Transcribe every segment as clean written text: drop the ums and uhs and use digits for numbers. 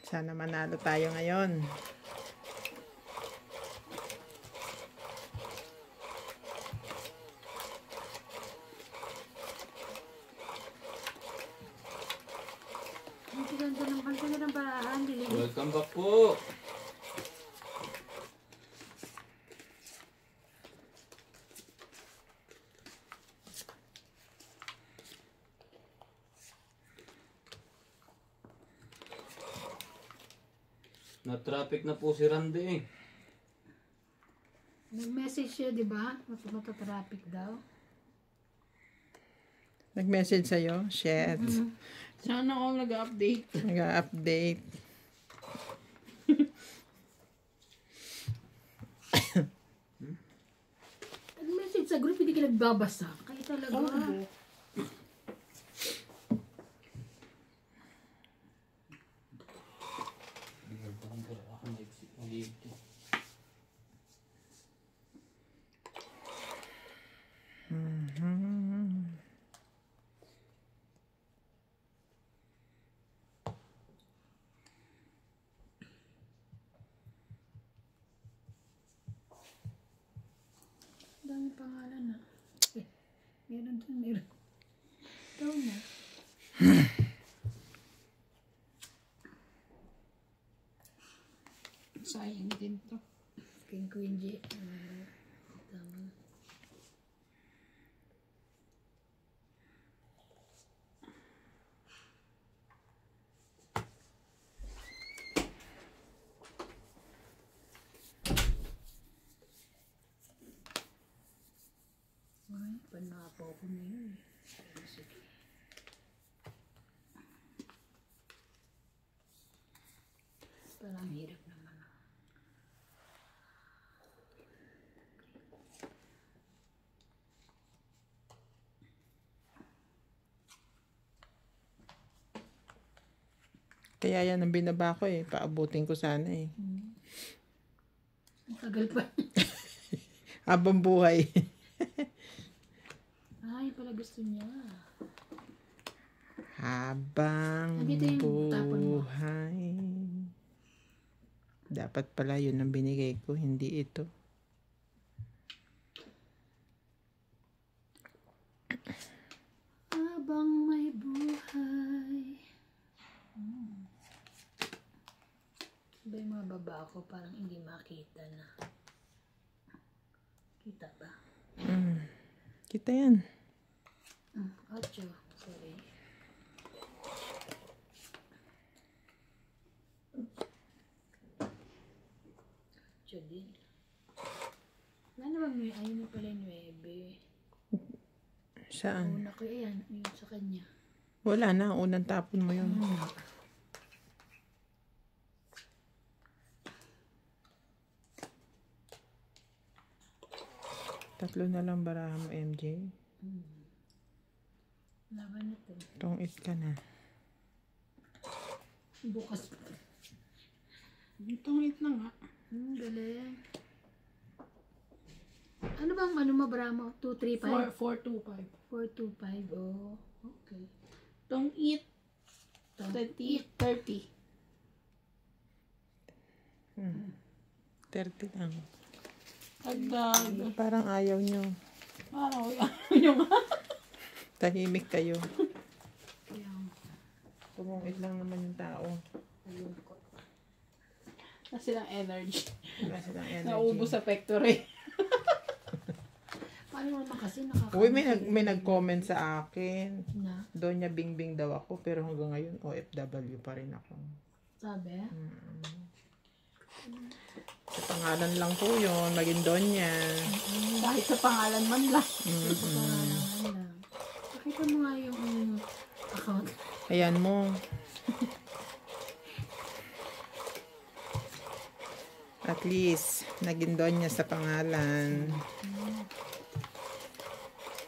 Sana manalo tayo ngayon. Ganda ng parahan. Welcome back po. Na-traffic na po si Randy eh. Nag-message siya, di ba? Matatraffic daw. Nag-message sa'yo? Shit. Sana ako nag-update. Nag-update. Nag-message sa group, hindi ka nagbabasa. Kaya talaga. Dami pangalan na. Meron dun, meron. Ikaw na. Sayang din to. King Queen J. Tama. Ay, panapaw ko na yun. Sige. Parang hirap naman. Kaya yan ang binaba ko eh. Paabutin ko sana eh. Matagal pa. Habang buhay. Ay, pala gusto niya. Habang Nandito yung tapon mo. buhay. Dapat pala yun ang binigay ko, hindi ito. Habang may buhay. Iba yung mga baba ko, parang hindi makita na. Kita ba? Kita yan. 8. Sorry. Ocho din. Ano ba may ayaw mo pala yung 9? Saan? Una ko yan, yung sa kanya. Wala na, unang tapon mo yun. Tatlo na lang baraha mo, MJ. Laban na to. Tong-it ka na. Bukas pa. Itong it na nga. Galing. Ano bang ano mabara mo? 235? 425. 425. Oh, okay. Itong it. Tong 30. 30 lang. Agdag. Parang ayaw nyo. Parang yun nga. Tahimik kayo. Yung Tumungit lang naman yung tao. ayun ko. Kasi lang energy. Wala silang energy. Naubos sa factory. Paano naman kasi nakaka... Uy, may nag-comment sa akin. Na? Doon niya bingbing daw ako, pero hanggang ngayon OFW pa rin ako. Sabi? Sa pangalan lang po yun, maging Donya. Kahit sa pangalan man lang. Lang. Pakita mo nga yung account. Ayan mo. At least, naging Donya sa pangalan.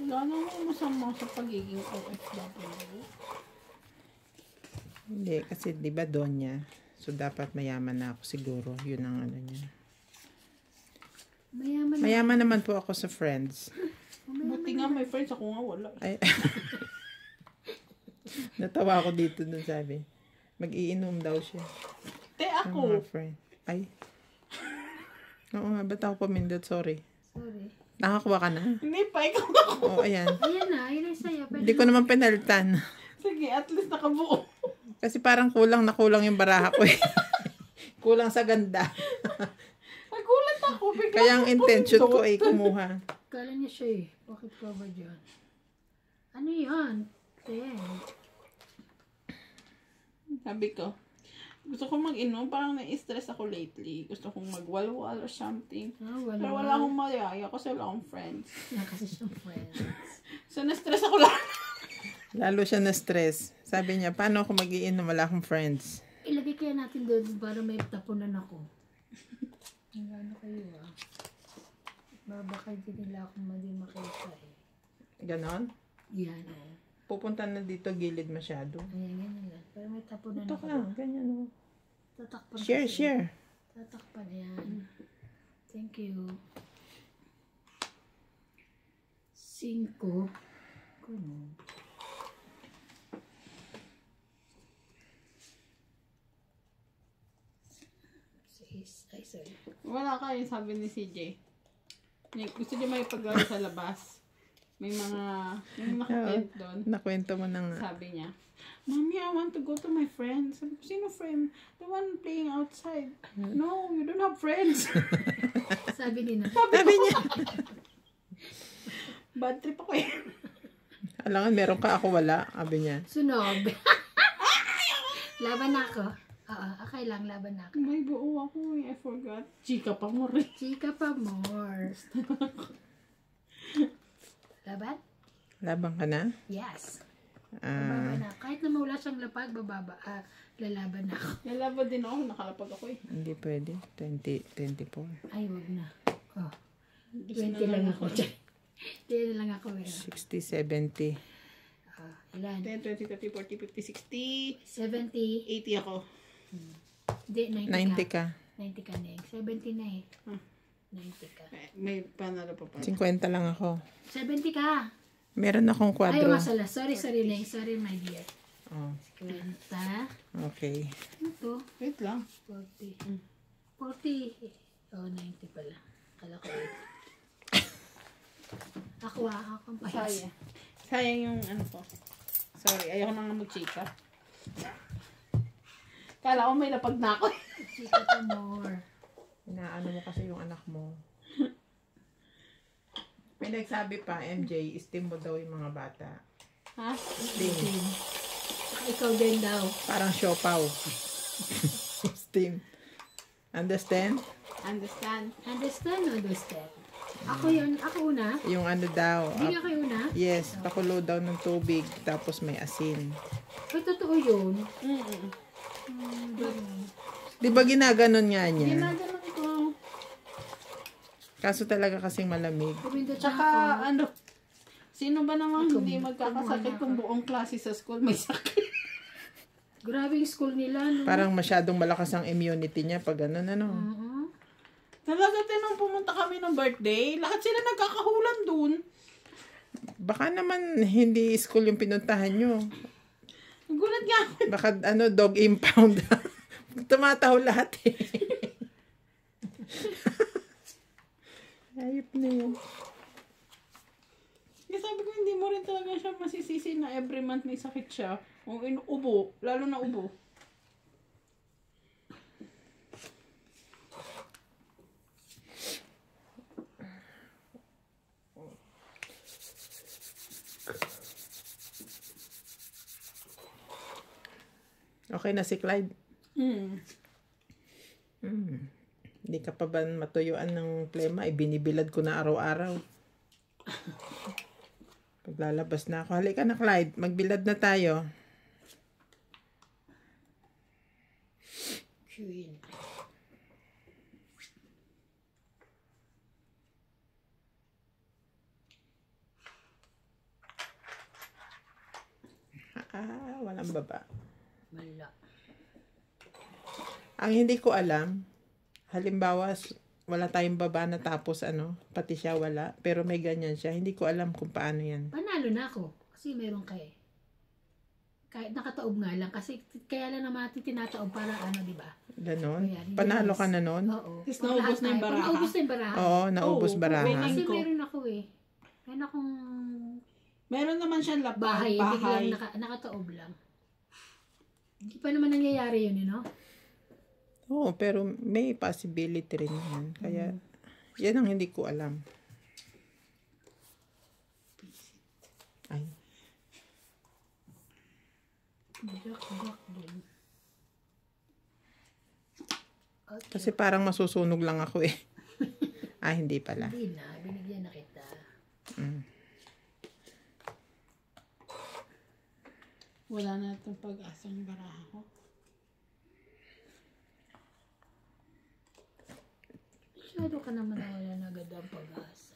Wala naman masama sa pagiging OFW. Hindi, kasi di ba Donya? So, dapat mayaman na ako siguro. Yun ang ano niya. Mayaman na. Mayaman naman po ako sa friends. Buti nga may friends, ako nga wala. Ay, natawa ako dito nung sabi. Mag-iinom daw siya. Te, Ng ako. mga friend. Ay. Oo nga, ba't ako pamindot? Sorry. Sorry. Nakakuha ka na? Hindi pa, ikaw ako. Oo, ayan. Ayan na, yun ay sa'yo. Hindi ko naman penaltan. Sige, at least nakabuo. Kasi parang kulang na kulang yung baraha ko eh. Kulang sa ganda. Nagulat ako. Bigla Kaya ang ako intention ko pumindot. ay kumuha. Kala niya siya eh. Bakit ka ba dyan? Ano yan? Ten. Sabi ko, gusto ko mag-inom. Parang na-stress ako lately. Gusto kong magwalwal or something. Ah, wala. Pero wala akong mayaya kasi wala akong friends. Wala kasi siyang friends. So, na-stress ako lang. Lalo siya na stress. Sabi niya, paano ako mag-iinom? Wala akong friends. Ilagay kaya natin doon para may tapunan ako. Ano kayo ah? Baka hindi nila ako mali makita eh. Ganon? Yan oh. Pupunta na dito gilid masyado. Ayan, ganyan lang. Para may tapunan Ito ako. ka, ganyan o. Tatakpan Share, kasi. share. Tatakpan, ayan. Thank you. 5. Kuno. 6. Ay, sorry. Wala kayo, sabi ni CJ. Gusto niya may paglaro sa labas. May nakatent doon. Nakwento mo na nga. Sabi niya, Mommy, I want to go to my friends. Sabi ko, sino friend? The one playing outside. No, you don't have friends. Sabi ni na. Sabi niya. Bad trip ako eh. Alangan, meron ka, ako wala. Sabi niya. Sunog. Laban na ako. Oo, okay lang, laban na ako. May buo ako eh. I forgot. Chika pa mo rin. Chika pa more. Laban? Labang ka na? Yes. Ah, Bababa na. Kahit na mawala siyang lapag, lalaban na ako. Nalaban din ako. Nakalapag ako eh. hindi pwede. 2024. Ay, wag na. Oh, 20 lang ako dyan. 20 lang ako meron. 60, 70. Ilan? 10, 20, 30, 40, 50, 60, 70. 80 ako. Hindi, 90 90 ka. ka. 90 ka na eh. 70 na eh. Hmm. 90 ka. May panalo pa pa. 50 lang ako. 70 ka. Meron akong Ay, kwadro. masala. Sorry, Leng. Sorry, my dear. Oh, 50. okay. Ano to? Wait lang. 40. 40. Oh, 90 pala. Kala ko 80. Ako ang pahis. Sayang. Sayang yung ano ko. Sorry, ayoko na nga mag-chika. Kala ko may lapag na ako. Chika pa more. Inaano mo kasi yung anak mo. May nagsabi pa, MJ, steam mo daw yung mga bata. Ha? Steam. Saka ikaw din daw. Parang siopaw. Steam. Understand? Understand. Understand o understand? Ako yun. Ako una. Yung ano daw. Hindi nga kayo una. Yes, pakulo daw ng tubig, tapos may asin. Ay, totoo yun. Di ba ginaganon nga niya? Ginaganon ko. Kaso talaga kasing malamig. Pumindot na Tsaka ako. ano, sino ba namang Ikaw, hindi magkakasakit kumuha na kung buong klase sa school may sakit? Grabe yung school nila, no? Parang masyadong malakas ang immunity niya pag ano. Oo. Talaga nung pumunta kami ng birthday, lahat sila nagkakahulan dun. Baka naman hindi school yung pinuntahan nyo. Nagulat nga ako. Baka dog impound. Tumataho lahat eh. Ayop na yun. Kaya sabi ko, hindi mo rin talaga siya masisisi na every month may sakit siya. O ubo, lalo na ubo. Okay na si Clyde. Hindi ka pa ba matuyuan ng plema? Binibilad ko na araw-araw. Paglalabas na ako. Halika na, Clyde. Magbilad na tayo. Queen. Walang baba. Wala. Ang hindi ko alam, halimbawa, wala tayong baba na tapos pati siya wala, pero may ganyan siya. Hindi ko alam kung paano yan. Panalo na ako. Kasi meron ka eh. Kahit nakataob nga lang. Kasi kaya lang naman natin tinataob para ano, di ba? Ganon. Ayan, Panalo yes. ka na nun? Oo. Tapos Pag naubos lahat na yung tayo- pag baraha? naubos na yung baraha. Oo, naubos Oo, baraha. wait Kasi ko. meron ako eh. Meron akong Meron naman siyang lapag, bahay. bahay. Biglang nakataob lang. Hindi pa naman nangyayari yun, no? Oo, pero may possibility rin yan. Kaya, yan ang hindi ko alam. Ay, Gak din. Okay. kasi parang masusunog lang ako eh. Ah, hindi pala. Hindi na. Binigyan na kita. Mm. Wala na itong pag-asang baraha ko. Masyado ka naman nawala na agad ang pag-asa.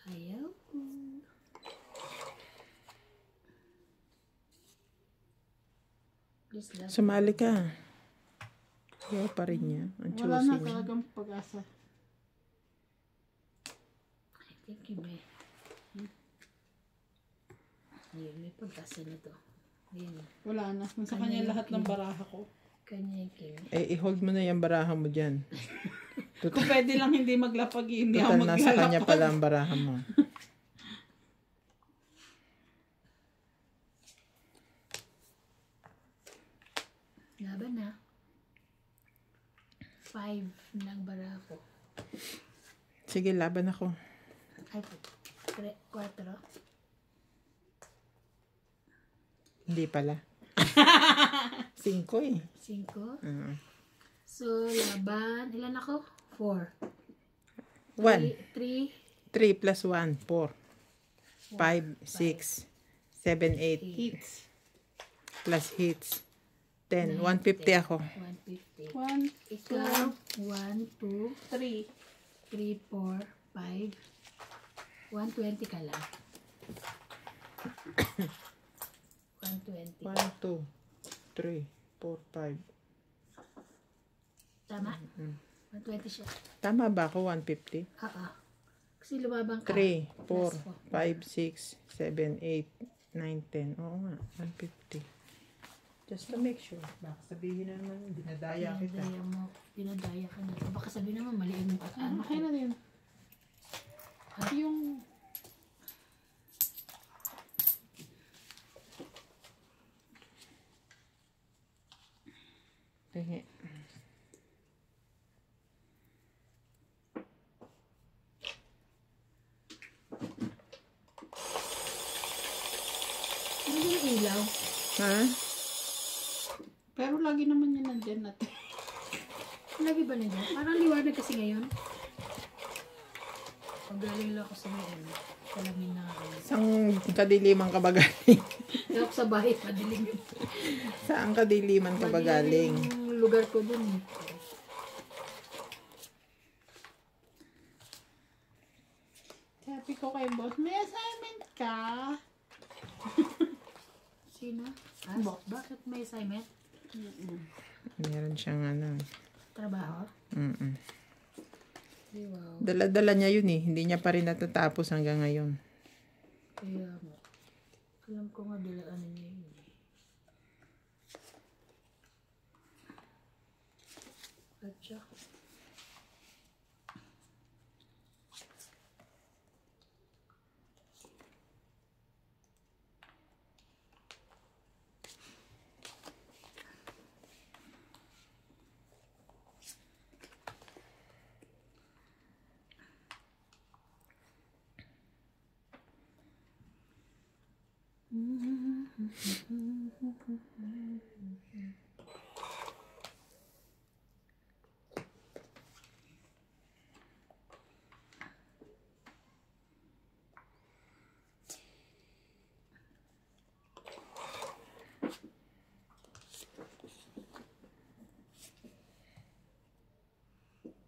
Ayaw ko. Please lang. Sumali ka. Kaya pa rin niya. Ang Wala choosy na niya. talagang pag-asa. Thank you, May. Ayun, may pag-asa na to. Ayun. Wala na. Nasa kanya lahat ng baraha ko. Kanya yung king. Eh, i-hold mo na yung baraha mo dyan. Kung pwede lang hindi maglapag, hindi ako Total, nasa kanya maglalapag. pala ang baraha mo. Laban na. 5 ng barako. Sige, laban ako. Ay, 4. Hindi pala. 5 eh. 5. Uh, So, laban. Ilan ako? 4. 1. 3. 3 plus 1, 4. 5, 6, 7, 8. Hits. Plus hits. 10. 150 ako. 150. 1, Ikaw, 1, 2, 3. 3, 4, 5. 120 ka lang. 120. 1, 2, 3, 4, 5. Tama? 120 siya. Tama ba ako? 150? Oo. Kasi lumabang ka. 3, 4, Plus 5, 6, 7, 8, 9, 10. Oo nga, 150. Just to make sure. Baka sabihin naman, dinadaya kita. Dinadaya mo. Dinadaya ka na. Baka sabihin naman, maliin mo. Ano? Okay na din. Yung... Tingi. Ano yung ilaw? Ha? Pero lagi naman yan nandyan natin. Lagi ba na dyan? Parang liwanag kasi ngayon. Pagaling lang ako sa ngayon. Salamin na ako. Saan kadiliman ka ba galing? Kaya ako sa bahay, madilim yun. Saan kadiliman ka ba galing? Madilim yung lugar ko dun eh. Sabi ko kay boss, may assignment ka. Sino? Boss. Bakit may assignment? Meron siyang ano. Trabaho? Mm-mm. Ay, wow. Dala-dala niya yun eh. Hindi niya pa rin natatapos hanggang ngayon. Kaya mo. Alam ko nga dalaan niya yun eh. Atcha.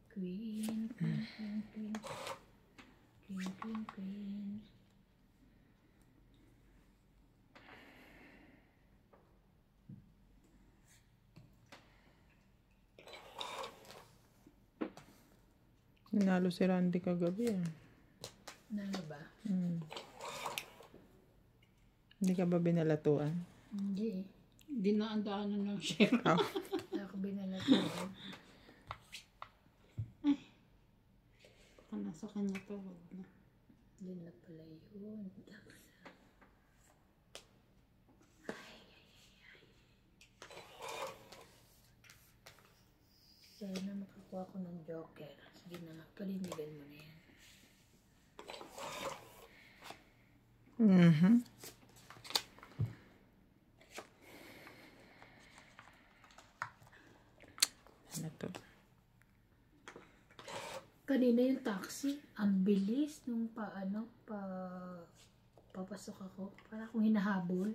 Queen, queen, queen, queen. Queen, queen, queen. Hinalo si Randy kagabi ah. Ano ba? Hindi ka ba binalatuan? Hindi eh. Dinaan-daanan lang siya. Oh. Hindi ako binalatuan. Baka nasa kanya to. Wag na. Yun na pala yun. Sana makakuha ko ng joker. Sige na, palinigan mo na yan. Ano to? Kanina yung taxi, ang bilis nung papasok ako. Para akong hinahabol.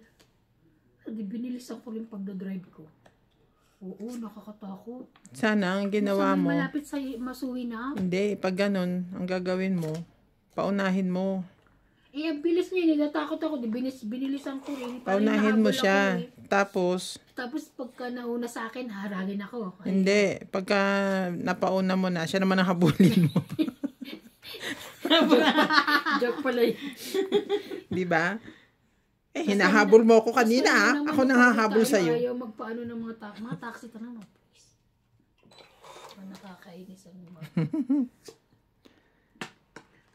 Hindi, binilisan ko rin pagdadrive ko. Oo, nakakatakot. Sana ang ginawa mo, Malapit sa masuwi na. hindi, pag ganun, ang gagawin mo, paunahin mo. Eh, ang bilis niya, natatakot ako. Di, binilisan ko rin. Parang Paunahin mo hinahabol siya. ako eh. Tapos, Tapos pagka nauna sa akin, haragin ako. Ay, hindi, pagka napauna mo na, siya naman ang habulin mo. joke pala yun. Di ba? Eh, hinahabol mo ako kanina ah. Naman Ako yung nanghahabol tayo, sa'yo. Ayaw magpaano ng mga taxi ka naman. Please. Nakakainis ang mga.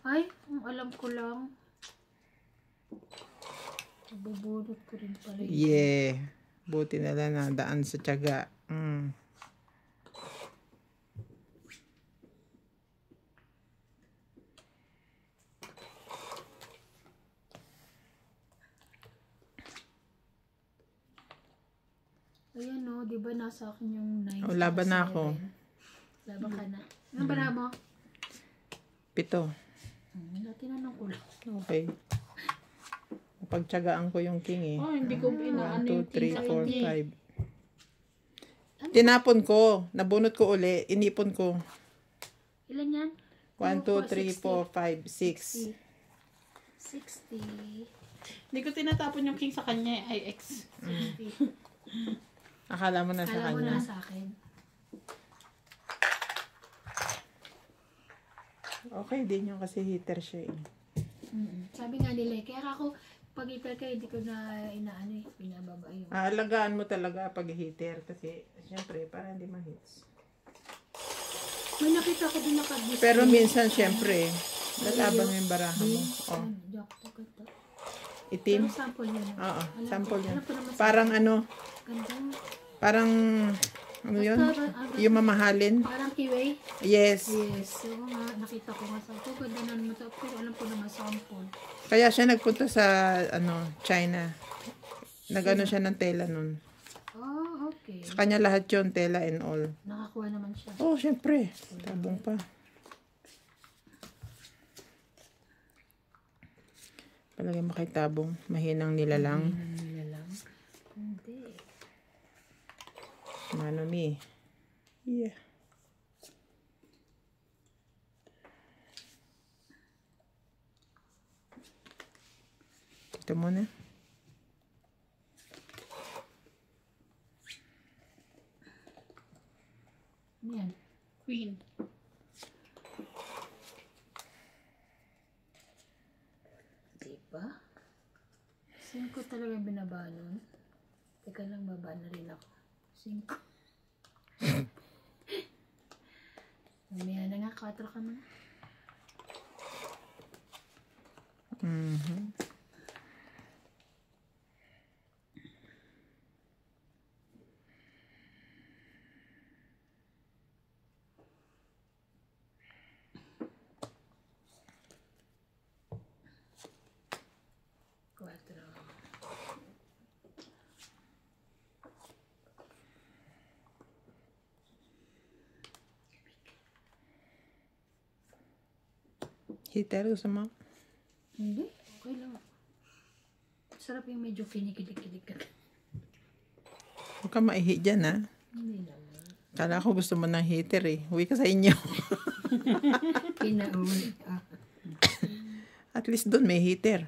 Ay, ang alam ko lang. Bubunot ko rin pala yun. Yeah. Buti na lang nadaan sa tiyaga. Ayan o, di ba nasa akin yung 9. Oh, laban na ako. Laban ka na. Ano ba na mo? 7. Tinanong ko lang. Okay. Pagtiyagaan ko yung king eh. Oh, hindi ko 1, inaano 2, yung 3, 4, 5. 5. Tinapon ko. Nabunot ko uli. Inipon ko. Ilan yan? 1, 2, 3, 4, 5, 6. 60. Hindi ko tinatapon yung king sa kanya ay X. 60. Akala mo na sa Kala mo kanya. na sa akin. Okay din yun kasi heater siya eh. Sabi nga nila, kaya ako, pag hitter ka, hindi ko na inaano eh, pinababa yun. Aalagaan mo talaga pag heater kasi syempre para hindi ma-hits. May nakita ko din nakadisplay. Pero minsan syempre, lalaban mo yung baraha mo. Oh, Joke to ganda. itim. Pero sample yun. Oo, sample yun. Alam ko naman Parang ano, ganda. parang ano yun? Basta, Yung mamahalin. Parang kiwi. Yes. Yes. So nga, nakita ko nga sa ito. Ganda na naman. Pero alam ko naman sample. Kaya siya nagpunta sa ano, China. Nagano siya ng tela nun. Oh, okay. Sa kanya lahat yun, tela and all. Nakakuha naman siya. Oh, syempre. Tabong pa. Palagay mo kay tabong. Mahinang nilalang. Nila lang. Hindi. Mano mi. Yeah. Ito muna. Ano yan? Queen. Diba? 5 talaga yung binaba nun. Teka lang, baba na rin ako. 5. Mamaya na nga, 4 ka na. Heater, gusto mo? Hindi, okay lang. Sarap yung medyo kinikilig-kilig ka. Huwag ka maihi dyan, ha? Hindi naman. Kala ko gusto mo ng heater, eh. Uwi ka sa inyo. Pinauwi. At least doon may heater.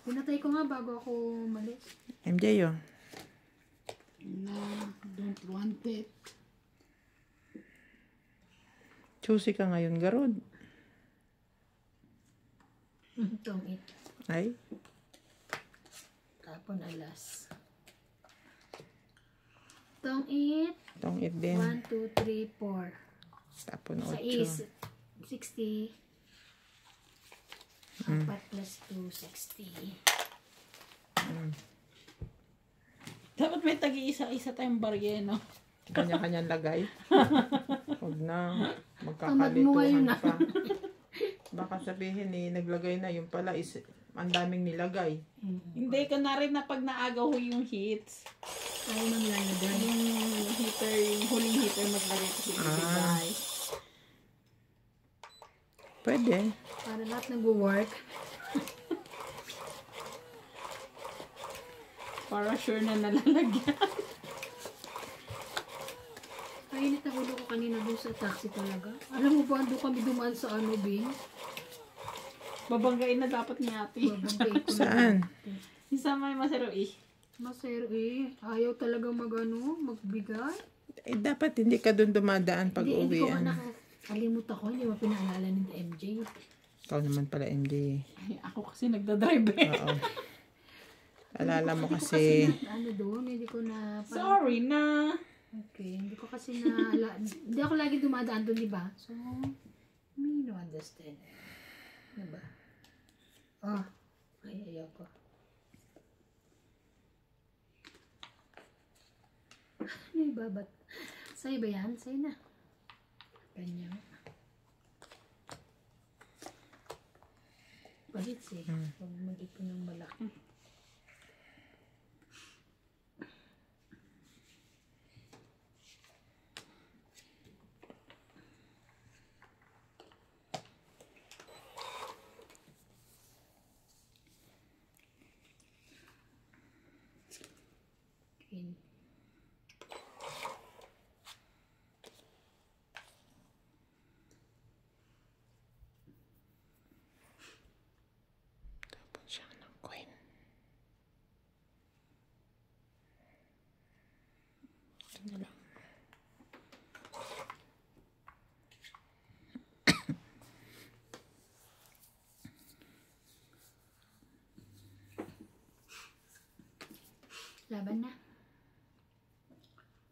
Pinatay ko nga bago ako umalis. MJ, oh. No, don't want it. Choosy ka ngayon, Garod. Tong it. Ay, Tapon alas. Tong it. tong it din. 1, 2, 3, 4. Tapon Sa 8. is 60. 4 plus 2, 60. Dapat may tagi-isa-isa tayong barye, no? Kanya-kanyang lagay. Huwag na. Tamad mo ngayon, Magkakalituhan pa. Baka sabihin naglagay na. Yung pala is ang daming nilagay. Hindi ka na rin na pag naagaw ho yung heats. Tayo nang lalagay. Yung heater, yung huling heater maglagay kasi ibigay. Pwede. Para lahat nag-work. Para sure na nalalagyan. Kainit na ulo ko kanina doon sa taxi talaga. Alam mo ba, doon kami dumaan sa Bing? Babanggain na dapat ni ate. Babagay ko na. Saan? Isa may masero eh. Masero ayaw talaga magbigay. Eh, dapat hindi ka doon dumadaan pag Hindi ko uwian. nakalimutan ko, hindi mo pinaalala ni MJ. Ikaw naman pala, MJ. Ay, ako kasi nagdadrive eh. Oo. Alala mo Hindi ko kasi, doon, hindi ko na... Sorry na. Okay, hindi ko kasi na... hindi ako lagi dumadaan doon, di ba? So, me no understand. Diba? Oh, ayaw ko. Ano yung babat? Sa'yo ba yan? Sa'yo na. Ganyan. Palit Huwag mag-ipon ng malaki. Okay. tapon siya ng coin. Ito na lang. Laban na.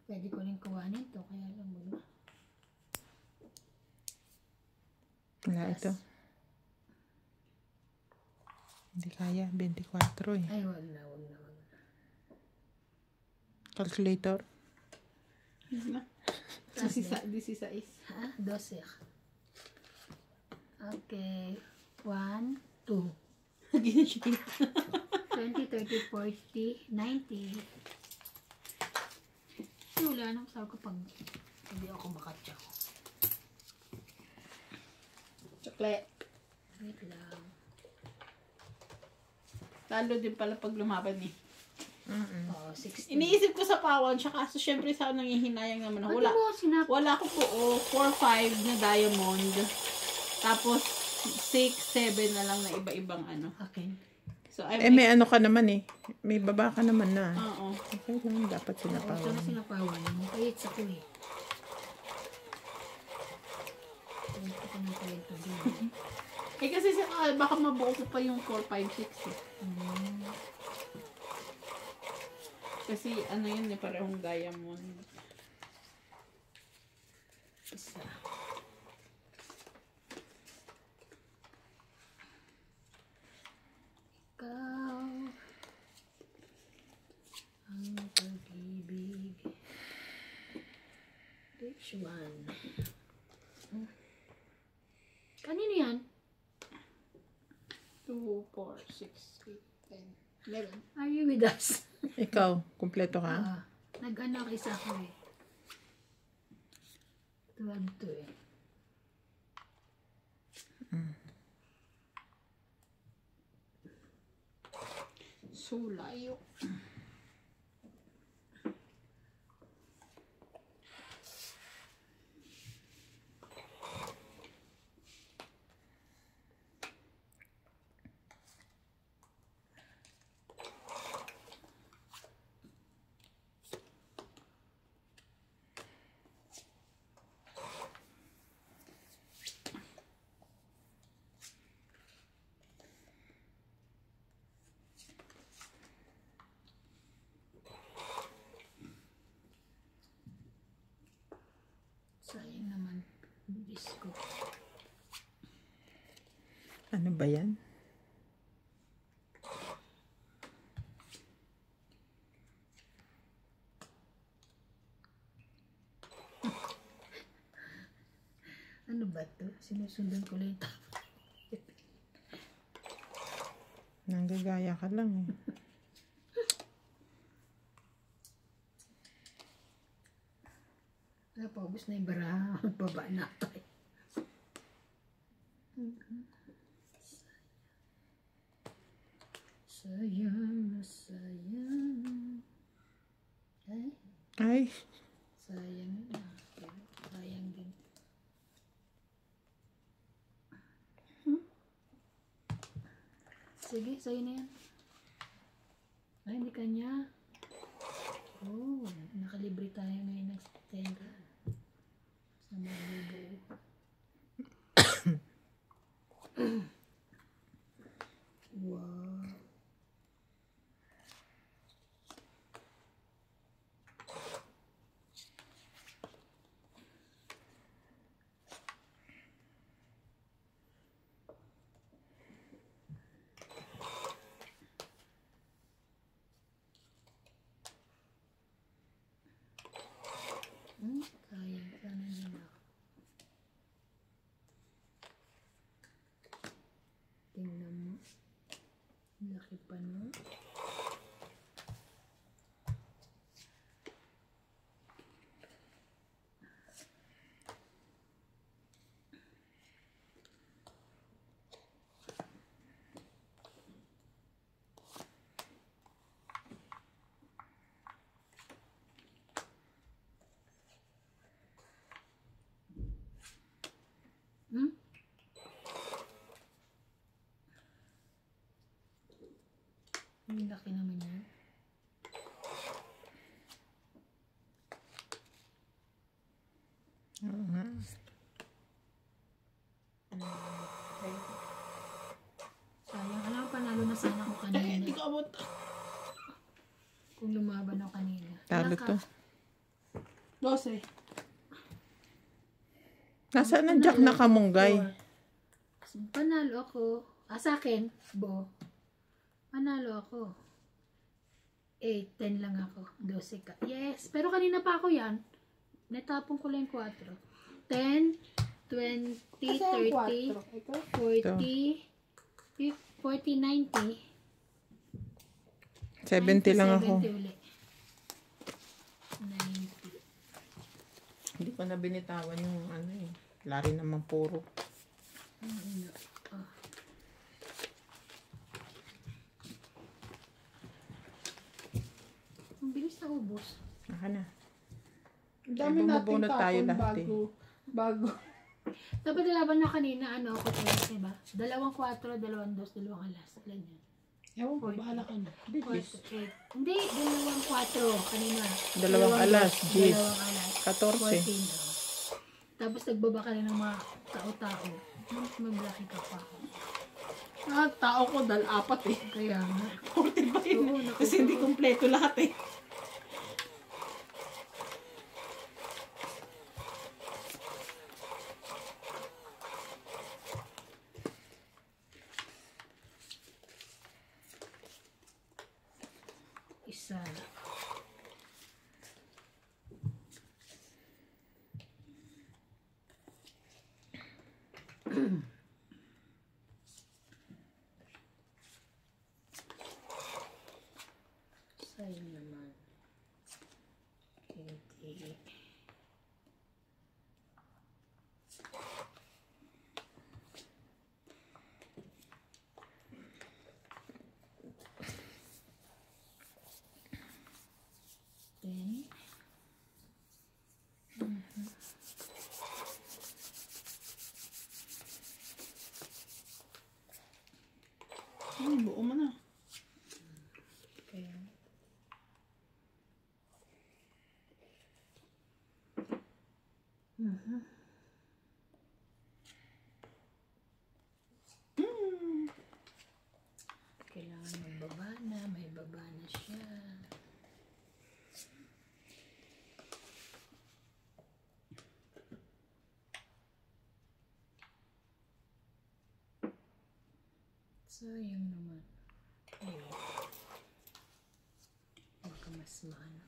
Pwede ko rin kuhanin to, kaya lang muna. Wala ito. Hindi kaya, 24 eh. Ay, wag na. Calculator. This is Ha? 12. Okay. 1, 2. 20, 30, 40, 90. Wala nang sabi ko pag hindi ako makatsak. Chocolate. Wait lang. Talo din pala pag lumaban eh. Oh, 16. Iniisip ko sa pawan, tsaka so, syempre sa nangihinayang naman ako. Wala mo sinap. Wala ko po 4-5 na diamond. Tapos 6-7 na lang na iba-ibang ano. Okay. So, May ano ka naman eh. May baba ka naman na. Oo. Okay lang, dapat Ito sinapawan. na sinapawan. Pahit sa ko eh. Ito ko ng pahit to din. Eh kasi baka mabuo ko pa yung 4-5-6 eh. Kasi ano yun eh, parehong diamond. Isa. Ikaw ang pag-ibig. Which one? Kanino yan? 2, 4, 6, 8, 10, 11. Are you with us? Ikaw, kumpleto ka? Nag-ano isa ko eh. 12 to eh. Sulayo. Sayang naman. Diyos ko. Ano ba yan? Ano ba to? Sinusundan ko lang yung tama. Nanggagaya ka lang eh. Wala pa, ubos na yung bara. Baba na tayo. Sayang na sayang. Ay, Ay, sayang na. Pero sayang din. Sige, sa'yo na yan. Ay, hindi kanya. Oh, nakalibre tayo ngayon ng tenga. Sa mabubuo. Wow. Sayang, sana nila. Tingnan mo. Laki pa no? Hmm? Ang laki naman yan. oo nga. Sayang. Alam mo, panalo na sana ako kanina. Hindi ko abot. Kung lumaban ako kanina. Talo Wala ka. to. 12. Nasaan ang jack na kamunggay? Panalo ako. Sa akin, Bo. Panalo ako. 8, 10 lang ako. 12 ka. Yes. Pero kanina pa ako yan. Natapong ko lang 4. 10, 20, 30, 40, 40, 90. 70 lang ako. 70 uli. 90. Hindi ko na binitawan yung ano eh. Lari naman puro. Oh. Ang bilis na ubos. Naka na. Ang dami Ay, nating bumubunot tayo tapon lahat eh. bago. Dapat nilaban na kanina, ano ako, 3, diba? 2, 4, 2, 2, 2 alas. Ilan yan? Ewan ko, bahala ka na. 4, 8. Hindi, 2, 4 kanina. Dalawang alas, Gis. 2 alas. 14. 14 daw. Tapos nagbaba ka rin ng mga tao-tao. Mas maglaki ka pa. Ah, tao ko dahil 4 eh. Kaya nga. 40 ba yun? Oo, naku, Kasi hindi kompleto lahat eh. Isa. Sayang naman. Hindi. Then, Buo mo na. kaya kailangan magbaba na, may baba na siya. Sayang naman. Ayun. Baka mas maano.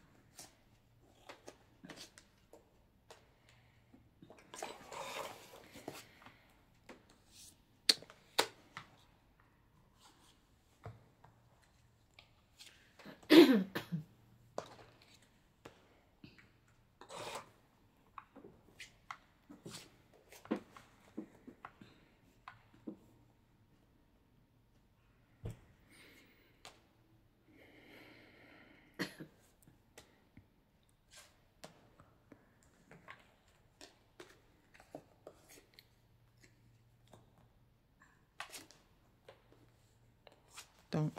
Itong,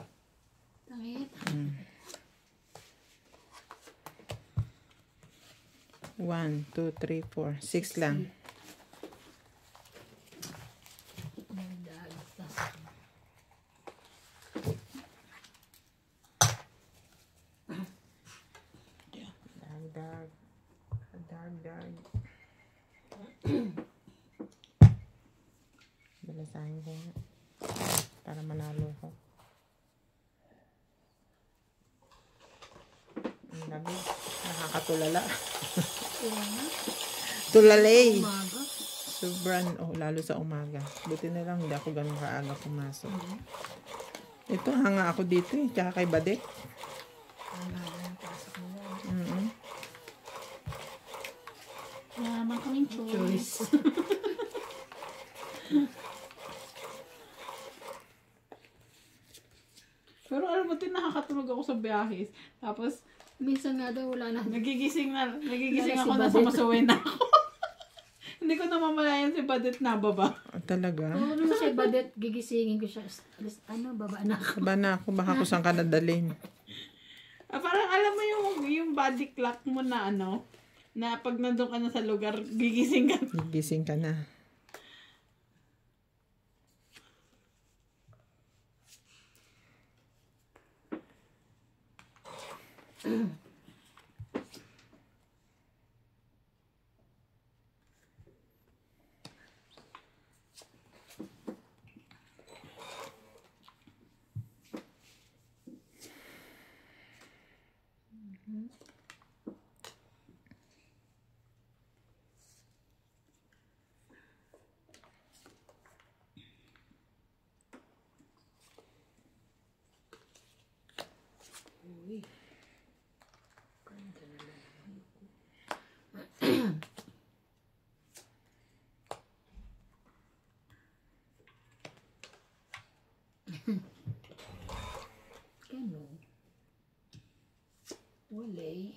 Tangit. 1, 2, 3, 4. 6 lang. Dag. Dag. Balasahin ko nga. Para manalo ko. Ang lamig. Nakakatulala. Tulalay. Umaga. Sobrang, lalo sa umaga. Buti na lang, hindi ako ganun kaaga pumasok. Ito, hanga ako dito eh. Tsaka kay Badet. Yaman kaming choice. Pero alam mo, nakakatulog ako sa biyahes. Tapos, Minsan nga daw wala na. nagigising Wala ako si na Badet. sumasuway na ako. Hindi ko namamalayan si Badet na baba. Talaga? Oo, nung siya Badet, gigisingin ko siya. Baba na ako. Saba na ako, baka kung saan ka nadalhin. Parang alam mo yung body clock mo na na pag nandun ka na sa lugar, gigising ka. Gising ka na. Kano? Walay.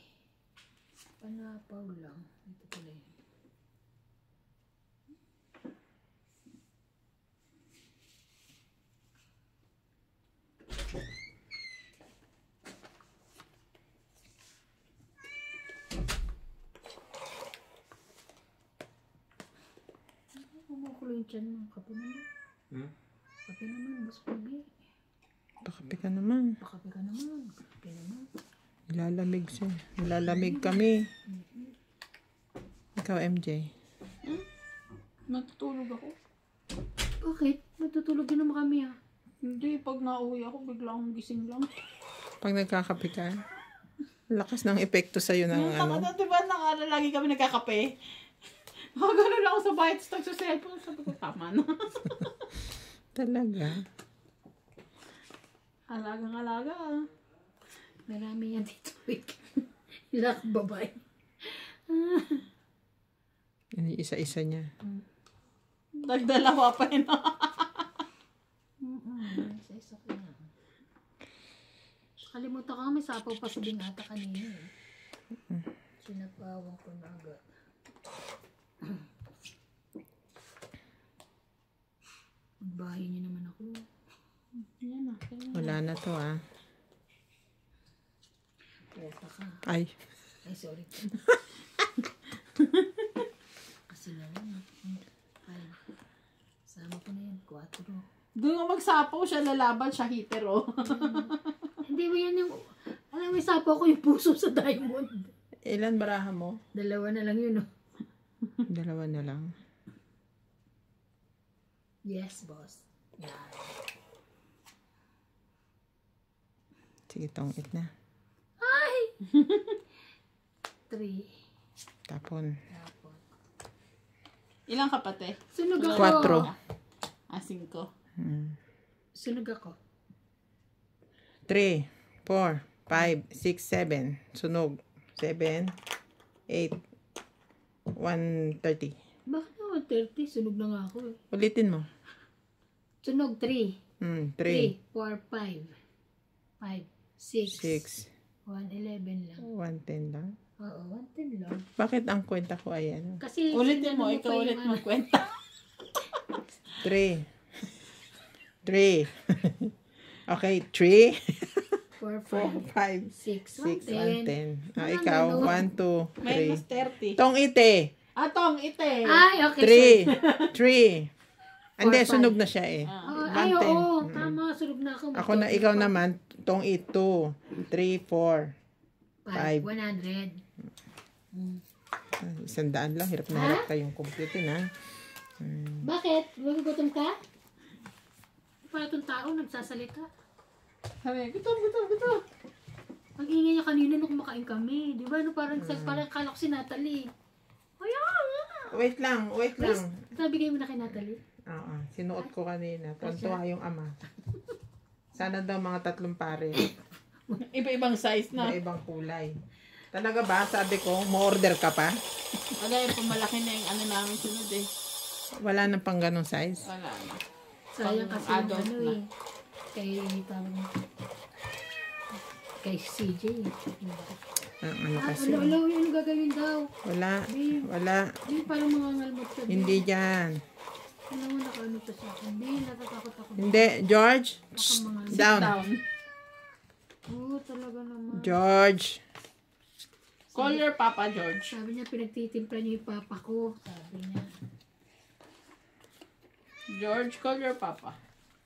Panapaw lang. Ito pala yun. Kumukulo yung tiyan mo. Kape naman. Kape naman, boss Pogi. Pakapi ka naman. Kape ka naman. Kape naman. Nilalamig siya. Nilalamig kami. Ikaw, MJ. Matutulog ako. Bakit? Matutulog din naman kami ah. Hindi, pag nauwi ako, bigla akong gising lang. Pag nagkakapi ka, lakas ng epekto sa'yo ng ano. Diba lagi kami nagkakape? Gano'n lang ako sa bahay, tapos nagsa-cellphone. Sabi ko, tama na. Talaga. Alagang-alaga. Marami yan dito week. Ilang babae. Yan yung isa-isa niya. Nagdalawa pa yun. Isa-isa ka na. Kalimutan ko nga may sapaw pa sa bingata kanina eh. Sinapawang ko na agad. Magbahay niyo naman ako. Yan na. Wala na to ah. Puta ka. Ay. Ay, sorry. Kasi naman. Ay. Sama ko na yan. 4. Doon nga magsapaw siya, lalaban siya, heater, oh. Hindi mo yan yung... Alam mo, yung sapaw ko yung puso sa diamond. Ilan baraha mo? 2 na lang yun, oh. 2 na lang. Yes, boss. Yan. Sige, tongit na. 3. Tapon. Tapon. Ilang kapate? Sunog ako. 4. 5. Sunog ako. 3, 4, 5, 6, 7. Sunog. 7, 8, 130. Bakit naman 30? Sunog na nga ako eh. Ulitin mo. Sunog 3. 3, 4, 5. 5, 6. 6, 111 lang. 110 lang. Oo, 110 lang. Bakit ang kwenta ko ay ano? Kasi Ulitin mo, ikaw ulit magkwenta. 3. 3. Okay, 3, 4, 4, 5, 5, 6, 110. 6, 110. Ikaw, 1, 2, Minus 3. 30. Tong ite. Atong ite. Ay, okay. 3. 3. Hindi, 4, sunog na siya eh. Ay, 110. oo. Tama, sunog na ako. Ako na, ikaw naman, tong ito. 3, 4. 5, 100. 100 lang. Hirap na hirap kayong computer na. Bakit? Gugutom ka? Para itong tao nagsasalita. Sabi, gutom. Ang ingay niya kanina nung kumakain kami. Di ba? No, parang kalak si Natalie. Kaya nga. Wait lang. Nabigay mo na kay Natalie? Oo, sinuot ko kanina. Tuwa yung ama. Sana daw mga 3 pare. Iba-ibang size na. Ibang kulay. Talaga ba? Sabi ko, mo-order ka pa? Wala yung pumalaki na yung ano namin sunod eh. Wala nang pang ganong size? Wala na. Sayang Pang kasi yung adult ano na. eh. Kay CJ. Ano kasi? Wala, yun ang gagawin daw. Wala. Di, parang mga ngalmot ka. Hindi dyan. Ano mo nakaano to sa akin? Di, natatakot ako. Hindi. George. Down. Oo, talaga naman. George. Call your Papa George. Sabi niya, pinagtitimpla niya yung papa ko. Sabi niya. George, call your Papa.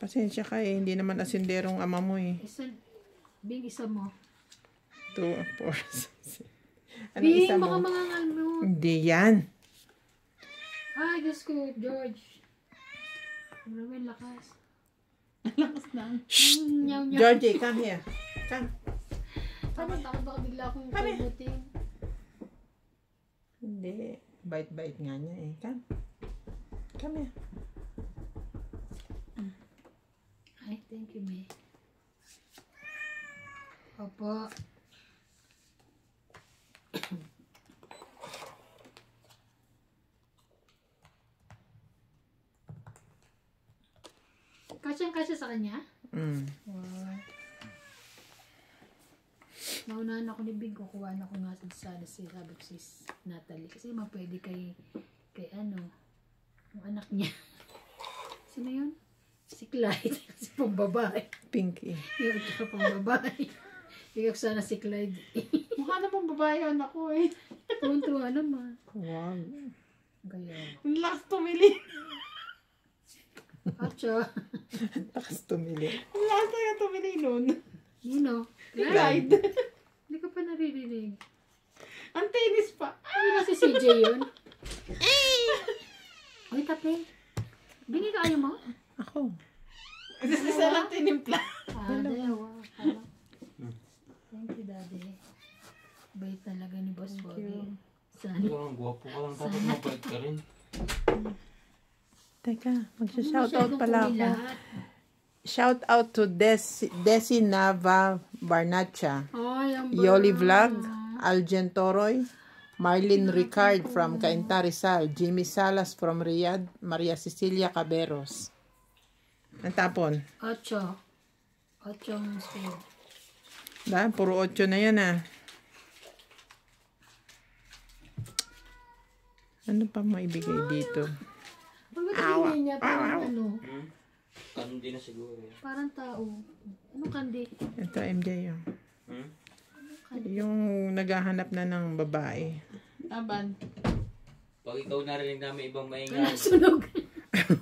Pasensya ka eh. Hindi naman asinderong ama mo eh. Isa mo. 2, 4, 6. Ano Bing, isa baka mo? mga ngalmot. Hindi yan. Ay, Diyos ko, George. Maraming lakas. Lakas na. Nyaw, nyaw. Georgie, come here. Come. Takot baka bigla akong kalbutin. Hindi. Bite-bite nga niya eh. Come. Come here. Ay, thank you, May. Opo. Kasyang-kasya sa kanya? Wow. Naunahan ako ni Big, kukuhaan ako nga sa sabi ko si Natalie. Kasi mapwede kay ano, yung anak niya. Sino yun? Si Clyde. Kasi pang babae. Pinky. Yung ito pang babae. Ikaw sana si Clyde. Mukha namang babae ang ako eh. Tuwan-tuwa naman. Wow. Kaya. Ang lakas tumili. Atcha. Lakas tumili. Ang lakas na yung tumili nun. Yun o. Clyde. Hindi ka pa naririnig. Ang tenis pa. Hindi ba si CJ yun? Uy, tape. Bingi ka ayaw mo? Ako. Isa lang tinimpla. Dalawa. Thank you, Daddy. Bait talaga ni Boss Bobby. Sana. Ikaw ang gwapo ka lang. Dapat mabait ka rin. Teka, magsha-shoutout Masyadong pala kumi ako. lahat. Shout out to Desi Nava Barnacha, Ay, ang Yoli Vlog, Aljen Toroy, Marlene Ricard from Cainta Rizal, Jimmy Salas from Riyadh, Maria Cecilia Caberos. Ang tapon. 8. 8 ang speed. Dahil, puro 8 na yan ah. Ano pa maibigay dito? Huwag ba tingin niya parang ano? Kandi na siguro. Parang tao. Anong kandi? Ito, MJ yun. Hmm? Yung naghahanap na ng babae. Aban. Pag ikaw narinig namin ibang maingay, Sunog.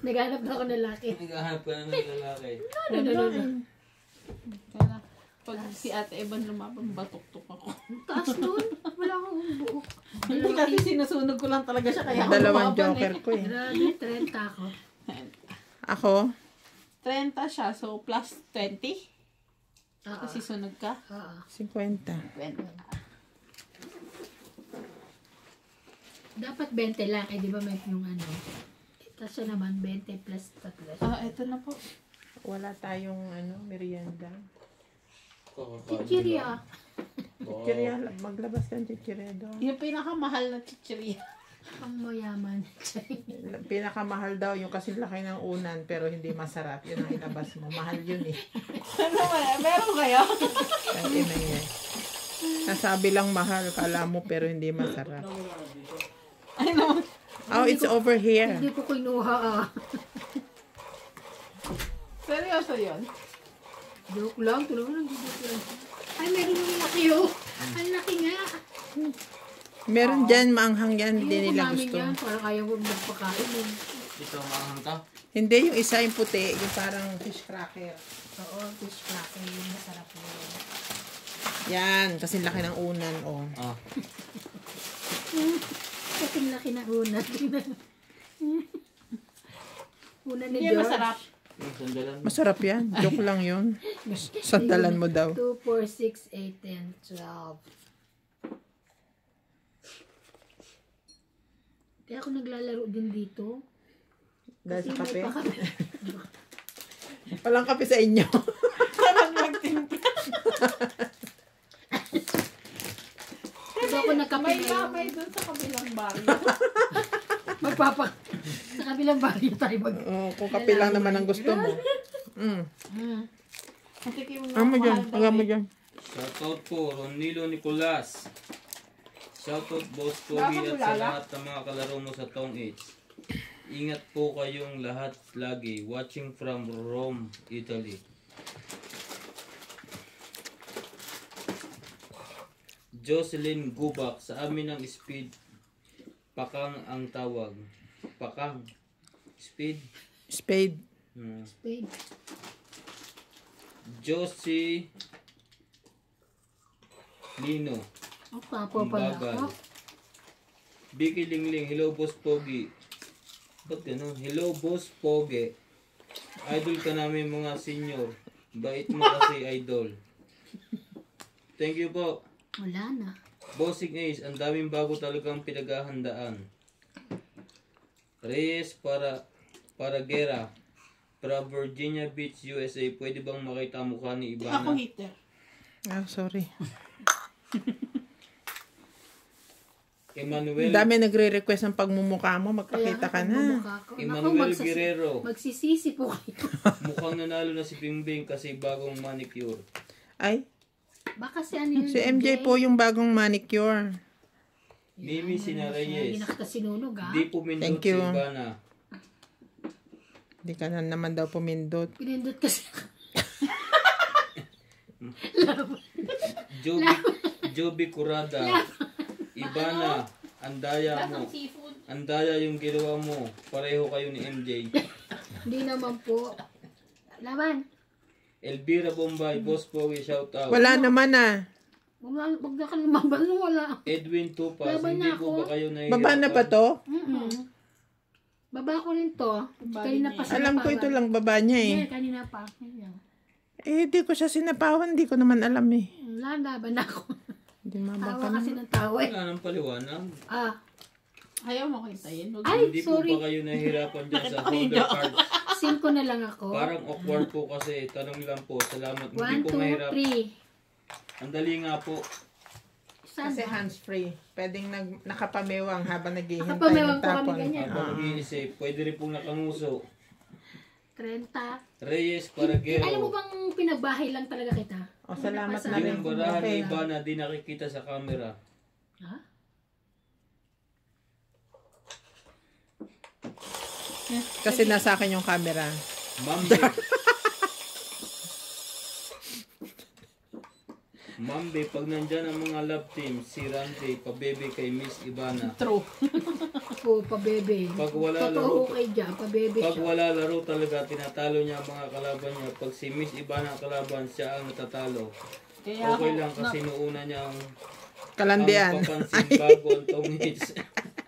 Naghanap na ako ng laki. naghahanap ka na ng lalaki. Kaya pag si Ate Evan lumabang, batok-tok ako. Taas nun. Wala akong buhok. Hindi kasi sinusunog ko lang talaga siya. Kaya ako Dalawang lumaban joker ko eh. Grabe, 30 ako. Ako, 30 siya, so plus 20. Kasi sunod ka. Oo. 50. Dapat 20 lang. Eh, di ba may yung ano? Kasi naman 20 plus 3. Ito na po. Wala tayong merienda. Chichirya. Chichirya, maglabas ka ng chichirya doon. Yung pinakamahal na chichirya. Ang mayaman. Pinakamahal daw yung kasi laki ng unan pero hindi masarap. Yun ang ilabas mo. Mahal yun eh. Ano ba? Meron kayo? Ang ina yan. Nasabi lang mahal, kala mo pero hindi masarap. Ay naman. Oh, it's over here. Hindi ko kinuha Seryoso yun? Joke lang. Tulungan lang. Joke lang. Ay, meron yung laki oh. Ang laki nga. Meron dyan, maanghang yan, hindi Ayoko nila namin gusto. yan. Parang ayaw ko magpakain eh. Ito, maanghang ka? Hindi, yung isa yung puti, yung parang fish cracker. Oo, fish cracker yun. Masarap yun. Yan, kasi laki ng unan, oh. Ah. Kasi laki na una. Una ni Hindi George. masarap. Yung sandalan mo. Masarap yan. Joke lang yun. Sandalan mo daw. 2, 4, 6, 8, 10, 12. Kaya ako naglalaro din dito. Dahil sa Kasi kape. may pakape. Walang kape sa inyo. Sarap magtimpla. Hindi ako nagkape May ngayon. mamay doon sa kabilang baryo. Sa kabilang baryo tayo Oh, kung kape lang naman ang gusto mo. Matikim mo. Ano mo dyan? mahal daw Ano mo eh. dyan? Shoutout po, Ronilo Nicolas. Shoutout Boss Pogi Bakit at sa ulala? lahat ng mga kalaro mo sa Tong H. Ingat po kayong lahat lagi. Watching from Rome, Italy. Jocelyn Gubak, sa amin ang speed. Pakang ang tawag. Pakang. Speed. Spade. Spade. Josie Lino. Ang papo pala ako. Vicky Lingling, hello Boss Pogi. Ba't gano'n? Hello Boss Pogi. Idol ka namin mga senior. Bait mo kasi idol. Thank you po. Wala na. Bossing Ace, ang daming bago talagang pinaghahandaan. Reyes para Gera. Para Virginia Beach, USA. Pwede bang makita ang mukha ni Ako Ivana? hater. Ah, sorry. Emmanuel Ang dami nagre-request ng pagmumukha mo. Magpakita ka na. Emmanuel Guerrero. Magsisisi po kayo. Mukhang nanalo na si Bingbing kasi bagong manicure. Ay, Baka si ano yun? si MJ po yung bagong manicure. Mimi Hindi Sinareyes. nakita sinunog ha. Di pumindot Thank si you. Ivana. Hindi ka na naman daw pumindot. Pinindot kasi. Joby Curada. Ivana, andaya mo. Seafood. Andaya yung ginawa mo. Pareho kayo ni MJ. Hindi naman po. Laban. Elvira Bombay, Boss Pogi, shout out. Wala naman ah. Wag na ka lumaban. Wala. Edwin Tupas, Laban hindi na po ako. ba kayo nahihirapan? Baba na ba to? Baba ko rin to. Kanina pa Alam ko ito lang baba niya eh. Yeah, kanina pa. Ayan. Eh, di ko siya sinapawan. Di ko naman alam eh. Laban ako. Hindi mababa Tawa na. kasi ng tawa eh. Wala nang paliwanag. Ah. Ayaw mo hintayin. Ay, Hindi po sorry. ba kayo nahihirapan dyan sa holder cards? 5 na lang ako. Parang awkward po kasi. Tanong lang po. Salamat. Hindi 1, po mahirap. 2, 3. Ang dali nga po. Kasi hands-free. Pwedeng nakapamewang habang naghihintay Nakapamewang ng po kami tapon. ganyan. Habang nag-iisip, pwede rin pong nakanguso. 30. Reyes Paragero. Alam mo bang pinagbahay lang talaga kita? O, salamat na rin. Binambarahan ni Okay. Ivana, di nakikita sa camera. Ha? Kasi nasa akin yung camera. Mambe. Mambe, pag nandyan ang mga love team, si Randy, pabebe kay Miss Ivana. True. Po, pa-bebe. Pag wala Totoo laro, kay Diyan, pa-bebe pag siya. wala laro talaga, tinatalo niya ang mga kalaban niya. Pag si Miss Ivana ang kalaban, siya ang natatalo. Kaya Okay ako, lang kasi noona niya ang Kalandian. papansin bago ang tongits.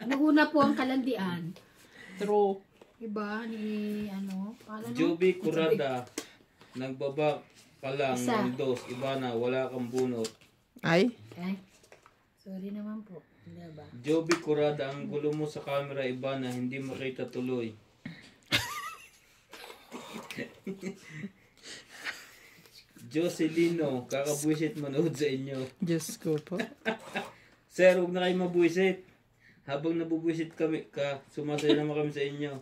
Nauna po ang kalandian. true. Iba ni ano? Pala no? Joby Curada, ka lang Isa. ng dos. Iba na, wala kang bunot. Ay, Ay, sorry naman po. Hindi ba? Joby Curada, ang gulo mo sa camera, iba na, hindi makita tuloy. Jocelino, kakabwisit manood sa inyo. Diyos ko po. Sir, huwag na kayo mabwisit. Habang nabubwisit kami, sumasaya naman kami sa inyo.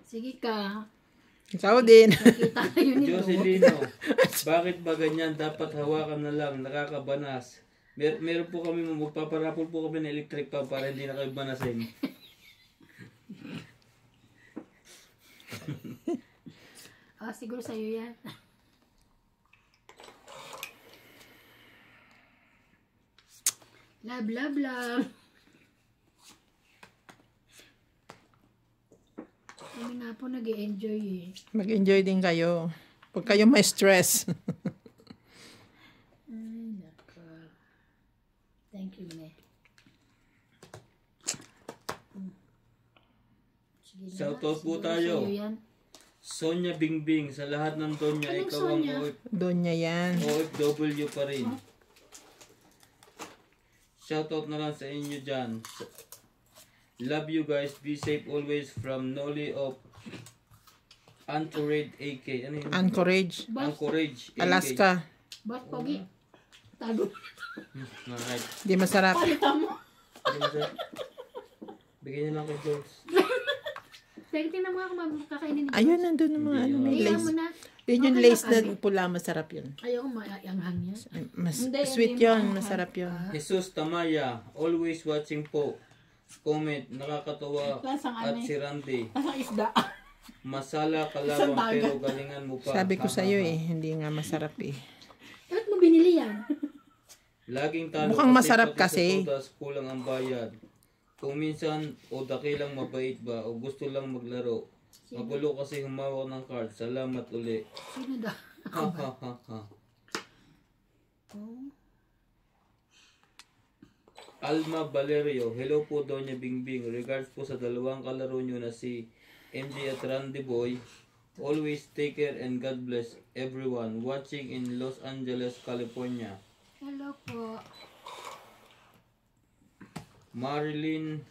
Sige ka. Ikaw din. Kita kayo nito. Jocelino, bakit ba ganyan? Dapat hawakan na lang, nakakabanas. Meron po kami, magpaparapol po kami ng electric pa para hindi na kayo banasin. Siguro sa'yo yan. Love, love, love. Kami nga po nag-i-enjoy eh. Mag-enjoy din kayo. Huwag kayo may stress. Ay, nako. Thank you, me. Sige na. Shoutout po Siguro tayo. sa'yo yan. Sonia Bingbing, sa lahat ng Donya, Anong ikaw ang Sonia? Doon niya yan. OFW pa rin. Shoutout na lang sa inyo dyan. Love you guys. Be safe always from Nolly of Anchorage AK. Ano yun? Anchorage, Anchorage AK. Alaska. Boss, pogi. Tago. Alright. Di masarap. Palitan mo. Bigyan niyo lang kay George. Tingnan mo ako makakainin ni Ayun, nandun ng mga ano, may Iyan mo lace. na. Yun yung Okay lace na na kami. pula, masarap yun. Ayoko mayanghang yan. Mas Hindi, sweet hindi yun, maanghang. masarap yun. Jesus Tamaya, always watching po. Comment, nakakatawa. Lasang At ano si Randy, Lasang isda. masala Isang kalawang dagat. pero galingan mo pa. Sabi ko Ha, sa'yo ha, ha. eh, hindi nga masarap eh. Ba't mo binili yan? Laging talo Mukhang masarap pati kasi. sa todas, kulang ang bayad. Kung minsan o dakilang mabait ba o gusto lang maglaro. Magulo kasi humawak ng card. Salamat uli. Sino daw? Ha ha ha ha. Oh. Alma Valerio, hello po Doña Bingbing. Regards po sa dalawang kalaro nyo na si MJ at Randy Boy. Always take care and God bless everyone watching in Los Angeles, California. Hello po. Marilyn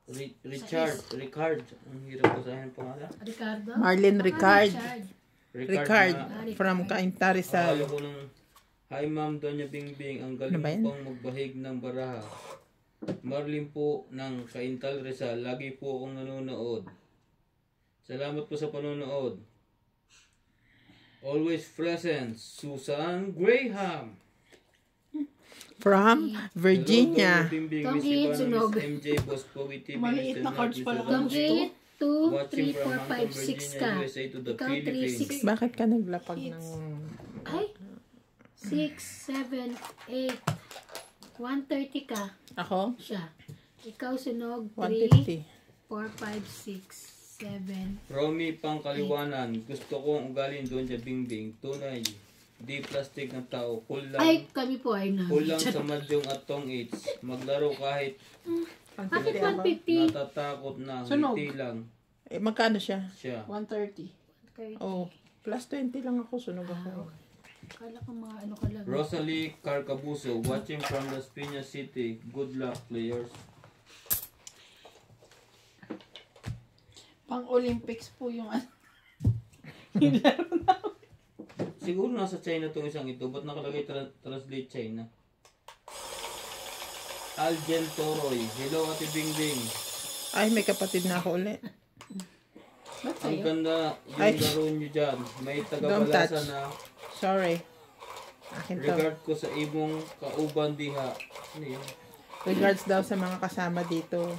Ricard. Ang hirap ko sa akin pangalan. Ricardo? Marlene Ricard. Ricard na. from Cainta Rizal. Akala ko nung, hi ma'am Doña Bingbing, ang galing Ano ba yan? pong magbahig ng baraha. Marlin po ng Caintal Rizal, lagi po akong nanonood. Salamat po sa panonood. Always present, Susan Graham. From Virginia. Hello, Doña Bingbing, Tong Miss eight, Ivana, sunog. Miss MJ, Boss Pogi TV, Maliit Mr. na cards Nat, pala Mr. kami. Ramsey. 2, 3, Watching 4, from Hampton, 5, 6 ka. Virginia, USA to the Ikaw 3, Philippines. 6. Bakit ka naglapag ng... Ay! 6, 7, 8. 130 ka. Ako? Siya. Ikaw sunog 150. 3, 4, 5, 6, 7. Romy Pangkaliwanan, gusto kong ugalin doon sa Bingbing. Tunay, di plastic ng tao. Ay, kami po ay na. Kulang sa madyong at tong its. Maglaro kahit Bakit 150? natatakot na. Sunog. Ngiti lang Eh, magkano siya? siya. 130. Oh, plus 20 lang ako, sunog ako. Kala ko mga ano ka lang. Rosalie Carcabuso, watching from Las Piñas City. Good luck, players. Pang Olympics po yung ano. Siguro nasa China tong isang ito. Ba't nakalagay translate China? Aljen Toroy, hello Ate Bingbing. Ay, may kapatid na ako ulit. Ba't Ang sa'yo? ganda Ay. yung laro nyo dyan. May Don't tagabalasa touch. na Sorry. Akin to. regard ko sa imong kauban diha. Ano yun? Regards daw sa mga kasama dito.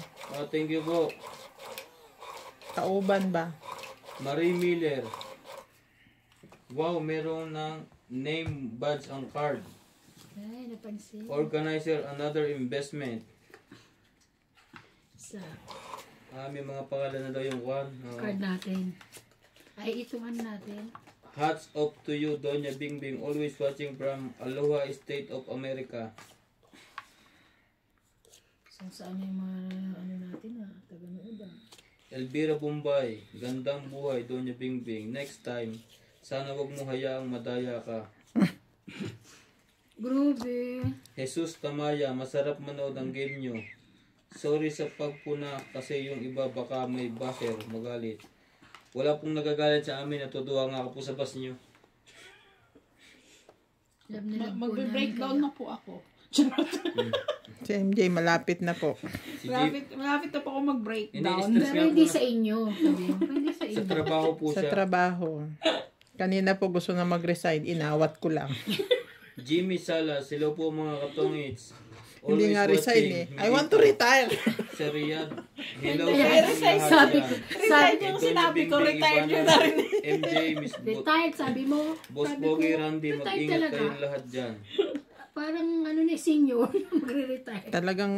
Thank you po. Kauban ba? Marie Miller. Wow, meron ng name badge ang card. Ay, napansin. Organizer, another investment. Sa May mga pangalan na daw yung one. card natin. Ay, ito man natin. Hats off to you, Doña Bingbing. Always watching from Aloha State of America. Saan yung mga ano natin taga-nood Elvira Bombay, gandang buhay, Doña Bingbing. Next time, sana wag mo hayaang madaya ka. Grabe. Jesus Tamaya, masarap manood ang game nyo. Sorry sa pagpuna kasi yung iba baka may baser, magalit. Wala pong nagagalit sa amin, natutuwa nga ako po sa bus nyo. Love na love po Magbe-breakdown namin na po ako. Si MJ, malapit na po. Si Jay, Malapit na po ako mag-breakdown. Ini-stress Pero nga po hindi na, sa inyo. Sabi mo, hindi sa sa inyo. trabaho po Sa siya. trabaho. Kanina po gusto na mag-resign. Inawat ko lang. Jimmy Salas, hello po mga katongits. Hindi nga resign eh. I want to retire. Sa Riyadh. Hello Kaya sa resign, lahat sabi yan. ko. Retired yung Ito, sinabi ko, Bingbing retired Ivana, yun na rin. MJ, Miss Retired, sabi mo. Boss Sabi Pogi ko, Randy, retired mag-ingat talaga. kayong lahat dyan. Parang ano ni senior, magre-retire. Talagang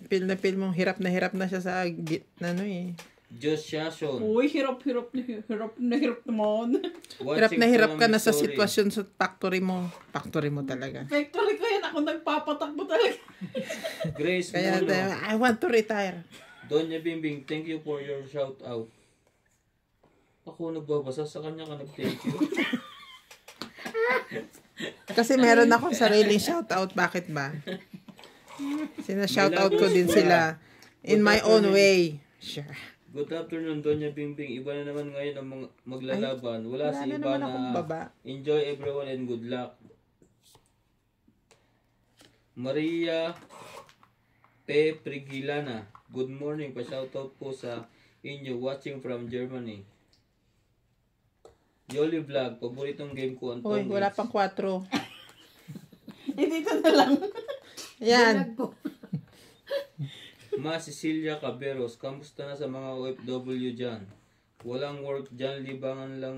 feel mong hirap na siya sa ano eh. Josh Shason. Uy, hirap naman. Hirap na hirap ka na sa Story. sitwasyon sa factory mo. Factory mo talaga. Factory ko yan. Ako nagpapatakbo talaga. Grace Kaya Muno. I want to retire. Doña Bimbing, thank you for your shout out. Ako nagbabasa sa kanya ka nag-thank you. Kasi meron akong sariling shoutout. Bakit ba? Sina-shoutout ko din sila. In my own way. Sure. Good afternoon, Doña Bimbing. Iba na naman ngayon ang mga maglalaban. Wala Wala si na iba naman akong na baba. enjoy everyone and good luck. Maria P. Prigilana. Good morning. Pa-shoutout po sa inyo watching from Germany. Yoli Vlog. Paboritong game ko ang Uy, Tom wala Hanks. pang 4. Dito na lang. Yan. Bulag po. Ma Cecilia Caberos, kamusta na sa mga OFW dyan? Walang work dyan, libangan lang.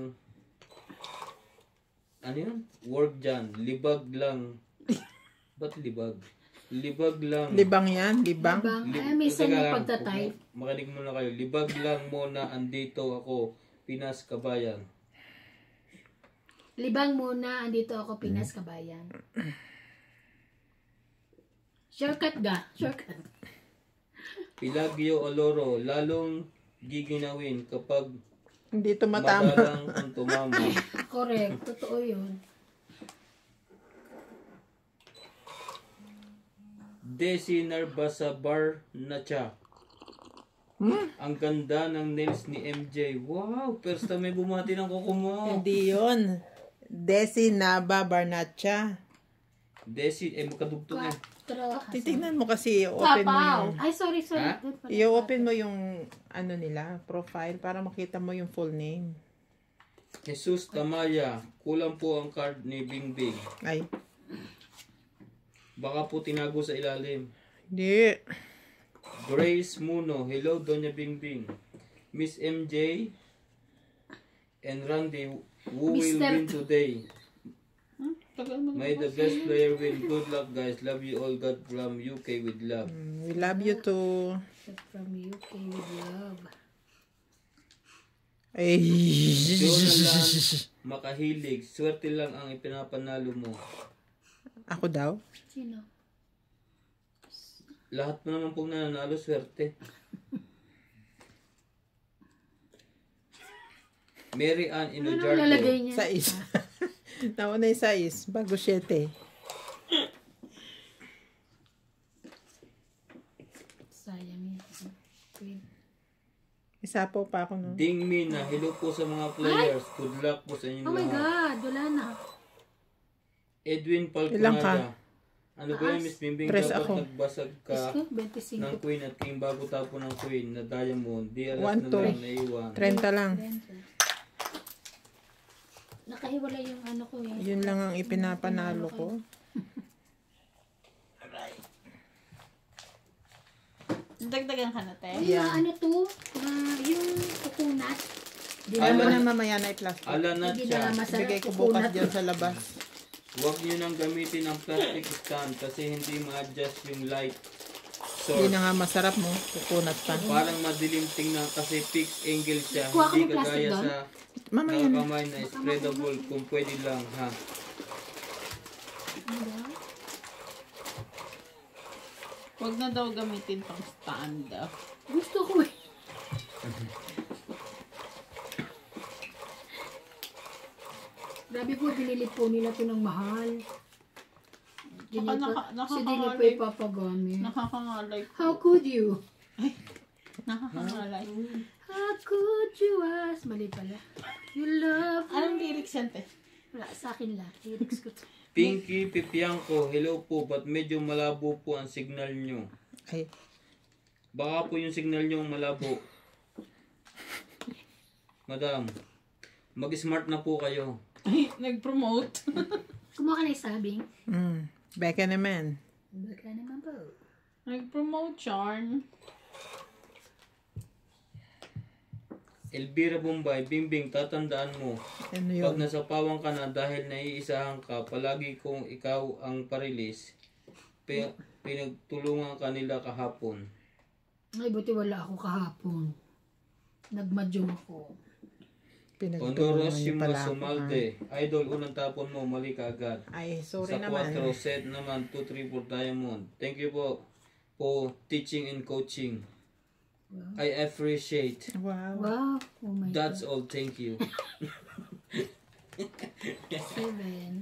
Ano yun? Work dyan, libag lang. Ba't libag? Libag lang. Libang yan. Libang. Bang, ay, minsan Teka yung lang, pagtatype. Makinig muna kayo. Libag lang muna, andito ako, Pinas Kabayan. Libang muna, andito ako, Pinas, Kabayan. Shortcut ga. Shortcut. Pilagyo Oloro, lalong giginawin kapag Hindi tumatama. madalang ang tumama. Correct. Totoo yun. Desi Narbasa Bar Nacha. Ang ganda ng nails ni MJ. Wow, first time may bumati ng kuko mo. Hindi yun. Desi Naba Barnacha. Desi, magkadugtong eh. Titignan mo kasi i-open mo yung... Ay, sorry. Ha? Doon pala. I-open mo yung ano nila, profile para makita mo yung full name. Jesus Tamaya, kulang po ang card ni Bingbing. Ay, Baka po tinago sa ilalim. hindi. Grace Muno, hello Doña Bingbing. Miss MJ and Randy, who will Mr. win today? Tagal mo. May the best player win. Good luck guys. Love you all. God from UK with love. We love you too. From UK with love. Ay. Jonalan Makahilig. Swerte lang ang ipinapanalo mo. Ako daw? Sino? Lahat mo naman pong nananalo, swerte. Mary Ann Ano nang Inojardo. lalagay niya? Sais. Nauna yung sais. Bago 7. Sayang yan. Queen. Isa po pa ako, no? Ding Mina, hello po sa mga players. Good luck po sa inyong Oh my lahat. God, wala na. Edwin Ilang Palconada. Ano ba yun, Miss Bimbing? Press Dapat ako. nagbasag ka Isko, 25. ng Queen at King bago tapo ng Queen na Diamond. Di alas One, na two. lang naiwan. 30 lang. Nakahiwala yung ano ko eh. Yun lang ang ipinapanalo ko. Dagdagan ka na, te. Ay, ano to? Yung coconut. Di Ay mo na, na mamaya na i-plastic. Ala na hindi siya. na masarap Bigay ko bukas coconut. dyan sa labas. Huwag nyo nang gamitin ang plastic stand kasi hindi ma-adjust yung light Hindi source. na nga masarap mo. Kukunat pa. Parang madilim tingnan kasi fixed angle siya. Kuha ka Hindi ng plastic kagaya doon? sa Mamaya na. nakakamay na spreadable kung pwede lang ha. Huwag na daw gamitin pang stand. Gusto ko eh. Grabe po, binili po nila to ng mahal. Hindi Tsaka niyo pa- naka- so, di niyo pa nakakangalay. ipapagamit. Nakakangalay. How could you? Nakakangalay. How could you ask? Mali pala. You love me. Anong lyrics yan, te? Wala, sa akin lang. Lyrics ko to. Pinky Pipiangco, hello po, but medyo malabo po ang signal nyo. Ay, Baka po yung signal nyo malabo. Madam, mag-smart na po kayo. Ay, nag-promote. Kumuha ka na yung sabing. Beka naman. Baka naman po. Nag-promote, Charn. Elvira Bombay, Bimbing, tatandaan mo. Ano Pag yun? nasa pawang ka na dahil naiisahan ka, palagi kung ikaw ang parilis, pinagtulungan ka nila kahapon. Ay, buti wala ako kahapon. Nagmadyong ako. Pinagtulungan Honoros niyo yung pala ako. Sumalde. Idol, unang tapon mo, mali ka agad. Ay, sorry Sa naman. 4 set naman, 2, 3, 4 diamond. Thank you po for teaching and coaching. I appreciate. Wow. Wow. Oh my That's all, thank you. God. 7.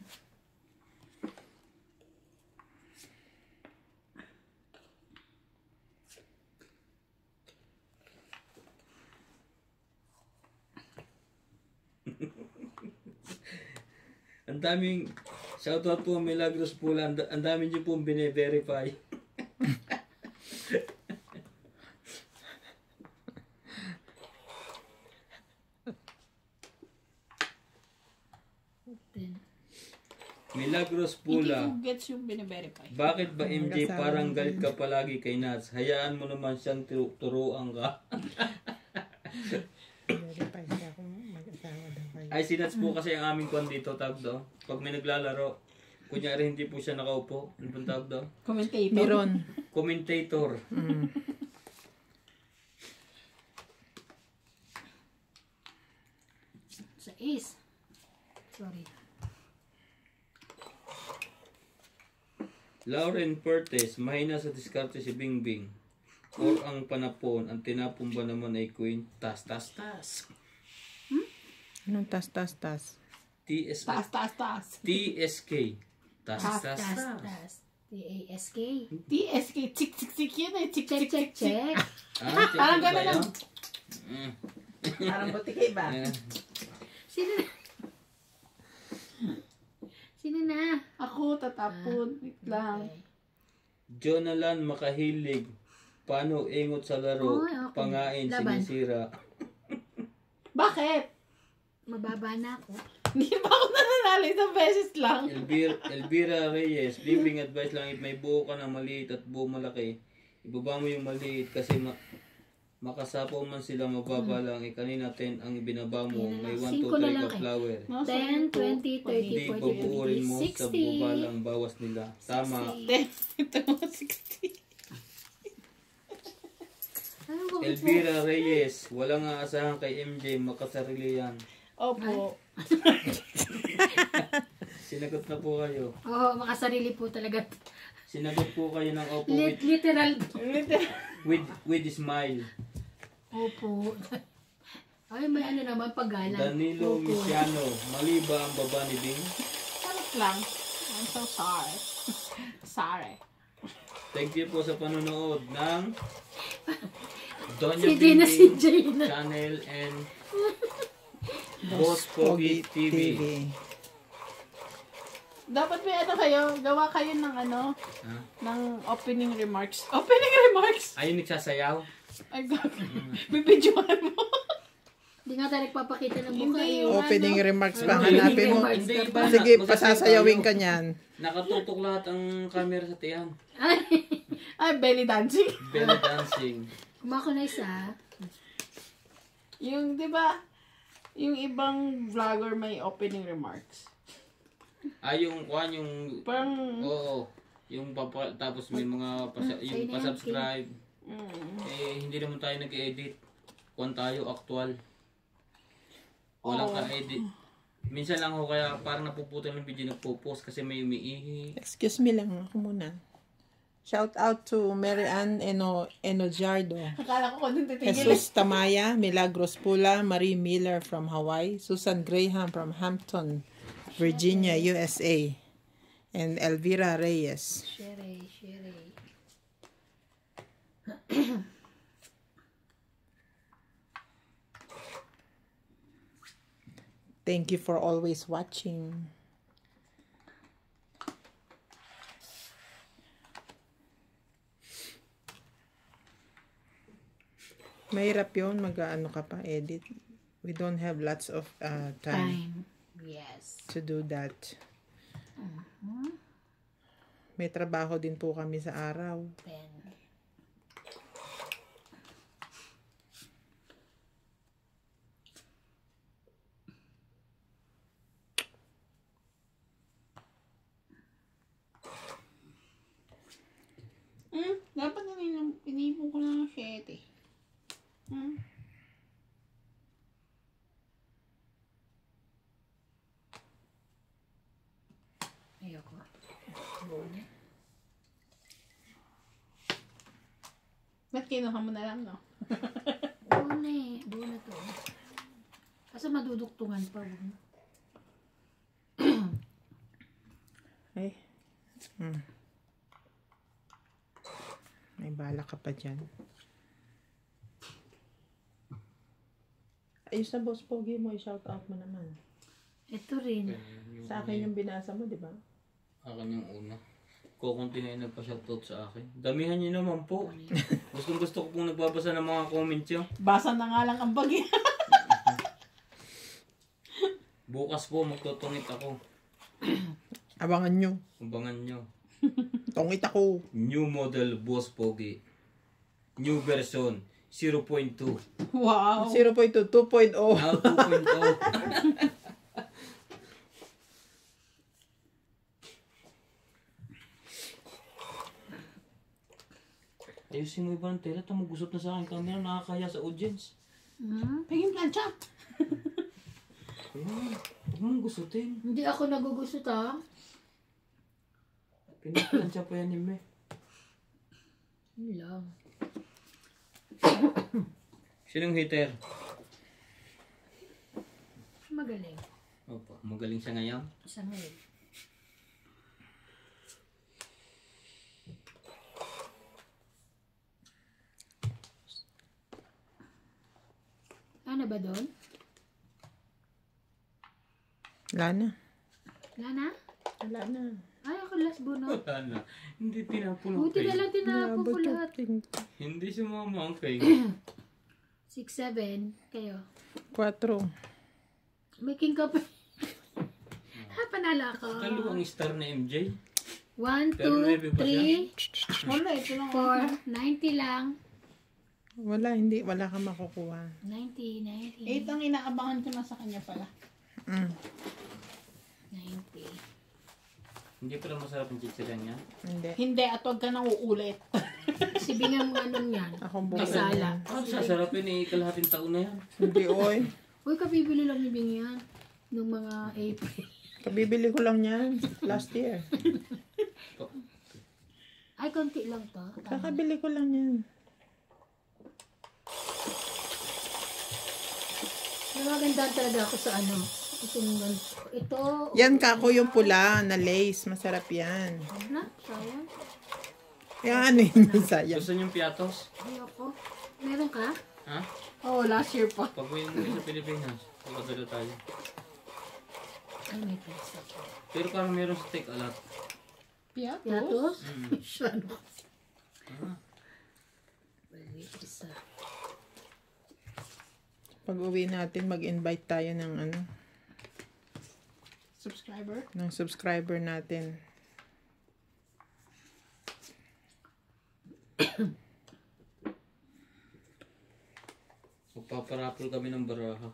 Ang daming, shoutout po Milagros Pula, ang daming nyo pong bine-verify. Milagros Hindi Pula. ko gets yung bine-verify. Bakit ba MJ parang galit ka palagi kay Nats? Hayaan mo naman siyang turuan ka. Verify siya kung mag-asawa daw kayo. Ay, si Nats po kasi ang aming kwan dito, tawag daw. Pag may naglalaro, kunyari hindi po siya nakaupo, ano pong tawag daw? Commentator. Meron. Commentator. Sa is. Sorry. Lauren Pertes, mahina sa diskarte si Bingbing. Or ang panapon, ang tinapon ba naman ay Queen? Tas, tas, tas. Anong tas? TS, Taas, taas, taas. TSK. Tas, tas, tas. Tas. TASK. TSK, chik, chik, chik yun eh. Chik, Check, chik, check, chik, chik. check. Ah, Parang ba gano'n yun? lang. Parang butike ba? Eh, Sino na? Sino na? Ako, tatapon. Wait lang. Okay. Jonalan Makahilig. Paano ingot sa laro? Ay, okay. Pangain, Laban. sinisira. Bakit? Mababa na ako. Hindi ba ako nananalo isang beses lang? Elvira Reyes, bimbing advice lang, if may buo ka na maliit at buo malaki, ibaba mo yung maliit kasi makasapaw man sila mababa lang. Kanina 10 ang ibinaba mo, may 1, 2, Cinco na 3 lang ka kayo. flower. 10, 20, 30, Hindi 40, babuurin mo 50, sa baba lang bawas nila. Tama. 60. Ito mo, 60. Ano ba? Elvira Reyes, walang aasahan kay MJ, makasarili yan. Opo. Sinagot na po kayo. Oo, makasarili po talaga. Sinagot po kayo ng opo Literal. with smile. Opo. Ay, may ano naman paggalang. Danilo Opo. Misiano, mali ba ang baba ni Bing? Charot lang. I'm so sorry. Sorry. Thank you po sa panonood ng Donya Si Gina, si Bingbing Gina. Channel and Boss Pogi TV. Dapat may ano kayo, gawa kayo ng ano, Ha? ng opening remarks. Opening remarks? Ayun nagsasayaw. Ay, gago. Bibidyohan mo. Hindi nga tayo nagpapakita ng mukha. Hindi, eh. yung Opening remarks ba? Hindi, Hanapin mo. Hindi ba? Sige, Magsasayaw pasasayawin tayo. ka niyan. Nakatutok lahat ang camera sa tiyan. Ay, belly dancing. Belly dancing. Kumako na isa. Yung, di ba, yung ibang vlogger may opening remarks. Ay, yung kuhan, yung... Parang, Oo. Yung tapos may mga yung pa-subscribe. Eh, hindi naman tayo nag-edit. Kuhan tayo, actual. Walang ka-edit. Minsan lang ako kaya parang napuputol ng video nagpo-post kasi may umiihi. Excuse me lang ako muna. Shout out to Mary Ann Enojardo. Akala ko kung titigil. Jesus Tamaya, Milagros Pula, Marie Miller from Hawaii, Susan Graham from Hampton, Virginia, USA, and Elvira Reyes. Shere. Thank you for always watching. Mahirap yun, mag-ano ka pa, edit. We don't have lots of time Yes. to do that. May trabaho din po kami sa araw. 10. Dapat inipon ko lang ng 7. Ayoko. Ba't kinuha mo na lang, no? Buo na to. Kasi maduduktungan pa. Ay. May bala ka pa dyan. Ayos na, Boss Pogi mo. I-shout out mo naman. Ito rin. Sa akin yung binasa mo, di ba? Akin yung una. Kukunti na yung nagpa-shoutout sa akin. Damihan niyo naman po. Gusto ko pong nagbabasa ng mga comments yun. Basa na nga lang ang bagay. Bukas po magtutungit ako. Abangan nyo. Abangan nyo. Tungit ako. New model Boss Pogi. New version 0.2. Wow. 0.2, 2.0. Now 2.0. Ayusin mo iba ng tela. Tamugusot na sa akin camera. Nakakaya sa audience. Paging plancha. Ayun. Huwag mong gusutin. Hindi ako nagugusot ha. Pinaplansya pa yan ni Me. Yun lang. Sinong hater? Magaling. Opo. Magaling siya ngayon. Isa ngayon. Ano ba doon? Wala na. Wala na? Wala na. Ay, ako last bunot. Wala na. Hindi tinapon ang Buti na cake. lang tinapon ko lahat. Hindi sumama ang cake. 6, 7. Kayo. 4. May king ka pa. Panalo ako. Dalawang star na MJ. 1, Pero 2, maybe pa 3, Wala, ito lang. 4, 90 lang. Wala, hindi. Wala ka makukuha. 90. 8 ang inaabangan ko na sa kanya pala. 90. Hindi pala masarap yung chichiran niya. Hindi. Hindi, at huwag ka nang uulit. Sibingan mo anong yan. Ako May bukas. sala. Ang sasarapin eh, kalahating taon na yan. Hindi, oy. Uy, kabibili lang ni Bing yan. Nung mga April. Kabibili ko lang yan. Last year. Ay, konti lang to. Kakabili ko lang yan. Maganda talaga ako sa ano. Ito. Yan kako yung pula na lace. Masarap yan. Na, sayang. Yung ano yun, sayang. Gusto niyong piatos? Ayoko. Meron ka? Ha? Oh, last year pa. Pag may sa Pilipinas, pagkadalo tayo. Ay, may pesa. Pero parang meron sa take a lot. Piatos? Yatos? Siya, ano? May isa. Pag uwi natin, mag-invite tayo ng ano, Subscriber? ng subscriber natin. Magpaparapol kami ng baraha.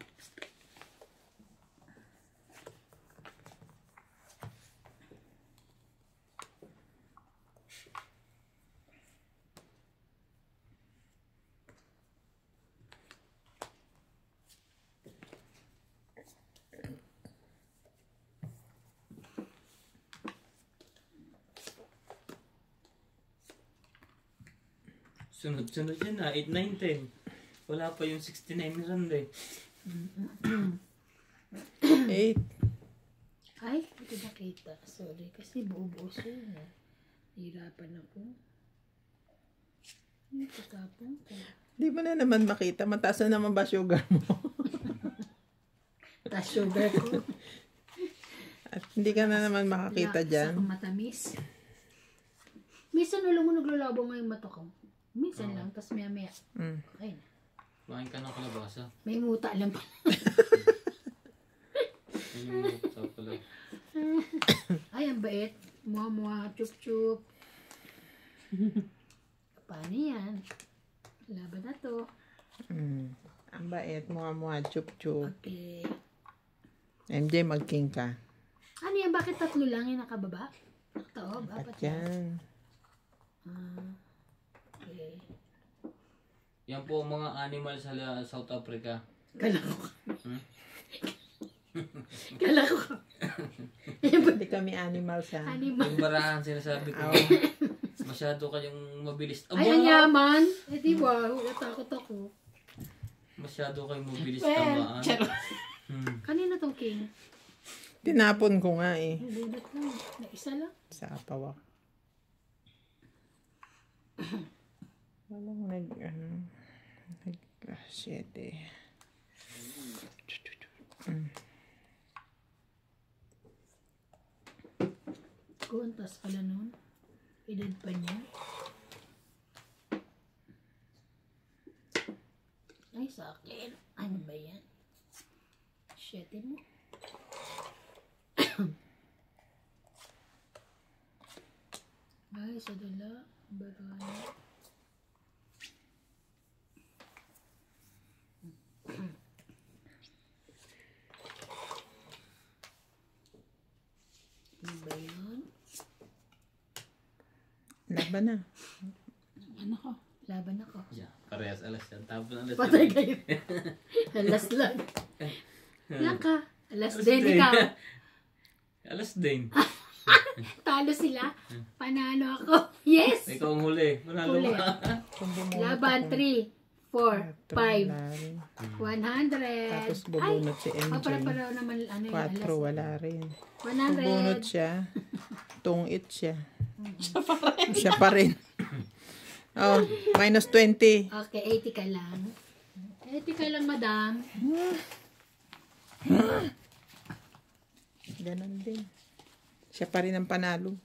Sunod-sunod yan na. 8, 9, 10. Wala pa yung 69 rand eh. 8. Ay, hindi nakita. Sorry. Kasi buo-buo siya. Hirapan ako. Ano tatapon ko? Di mo na naman makita. Mataas na naman ba sugar mo? Tapos sugar ko. At hindi ka na naman makakita dyan. Sa matamis. Minsan ulo mo naglulabo nga yung mata ko. Minsan lang. Tapos maya-maya. Mm. Okay na. Kumain ka ng kalabasa. May muta lang pala. Yun yung mukha pala. Ay, ang bait. Muha-muha, chup-chup. Paano yan? Laban na to. Ang bait. Mukha-mukha. Chup-chup. Okay. MJ, mag-king ka. Ano yan? Bakit 3 lang yung nakababa? Nakataob? At 4 yan. yan. Okay. Yan po ang mga animal sa South Africa. Kala ko. Hmm? Kala ko. Hindi kami animals ha. Animal. Yung barahan sinasabi ko. Oh. Masyado kayong mabilis. Ay, ang yaman. Eh, di ba? Natakot ako. Masyado kayong mabilis Well, tamaan. charot. Kanina tong king. Tinapon ko nga eh. Nagulat lang. Na isa lang. Sa apawa. Walang nag 7. Kuntas pala nun. Edad pa niya. Ay, sa akin. Ano ba yan? 7 mo. Ay, sa dala. Barana. Ano ba yan? Laban na. Ano ko? Laban ako. Yeah, parehas alas yan. Tapos alas Patay yan. kayo. Alas lang. Lang ka. Alas Alas din din. ikaw. Alas din. Talo sila. Panalo ako. Yes! Ikaw ang huli. Manalo Huli. ka. Kung bumunot Laban ako, 3, 4, 5, wala rin. 100. Tapos bubunot si MJ. Para naman ano yung 4, alas. wala rin. Bubunot 100. siya. Tungit siya. Siya pa rin. Oh, minus 20. Okay, 80 ka lang. 80 ka lang, madam. Ganon din. Siya pa rin ang panalo.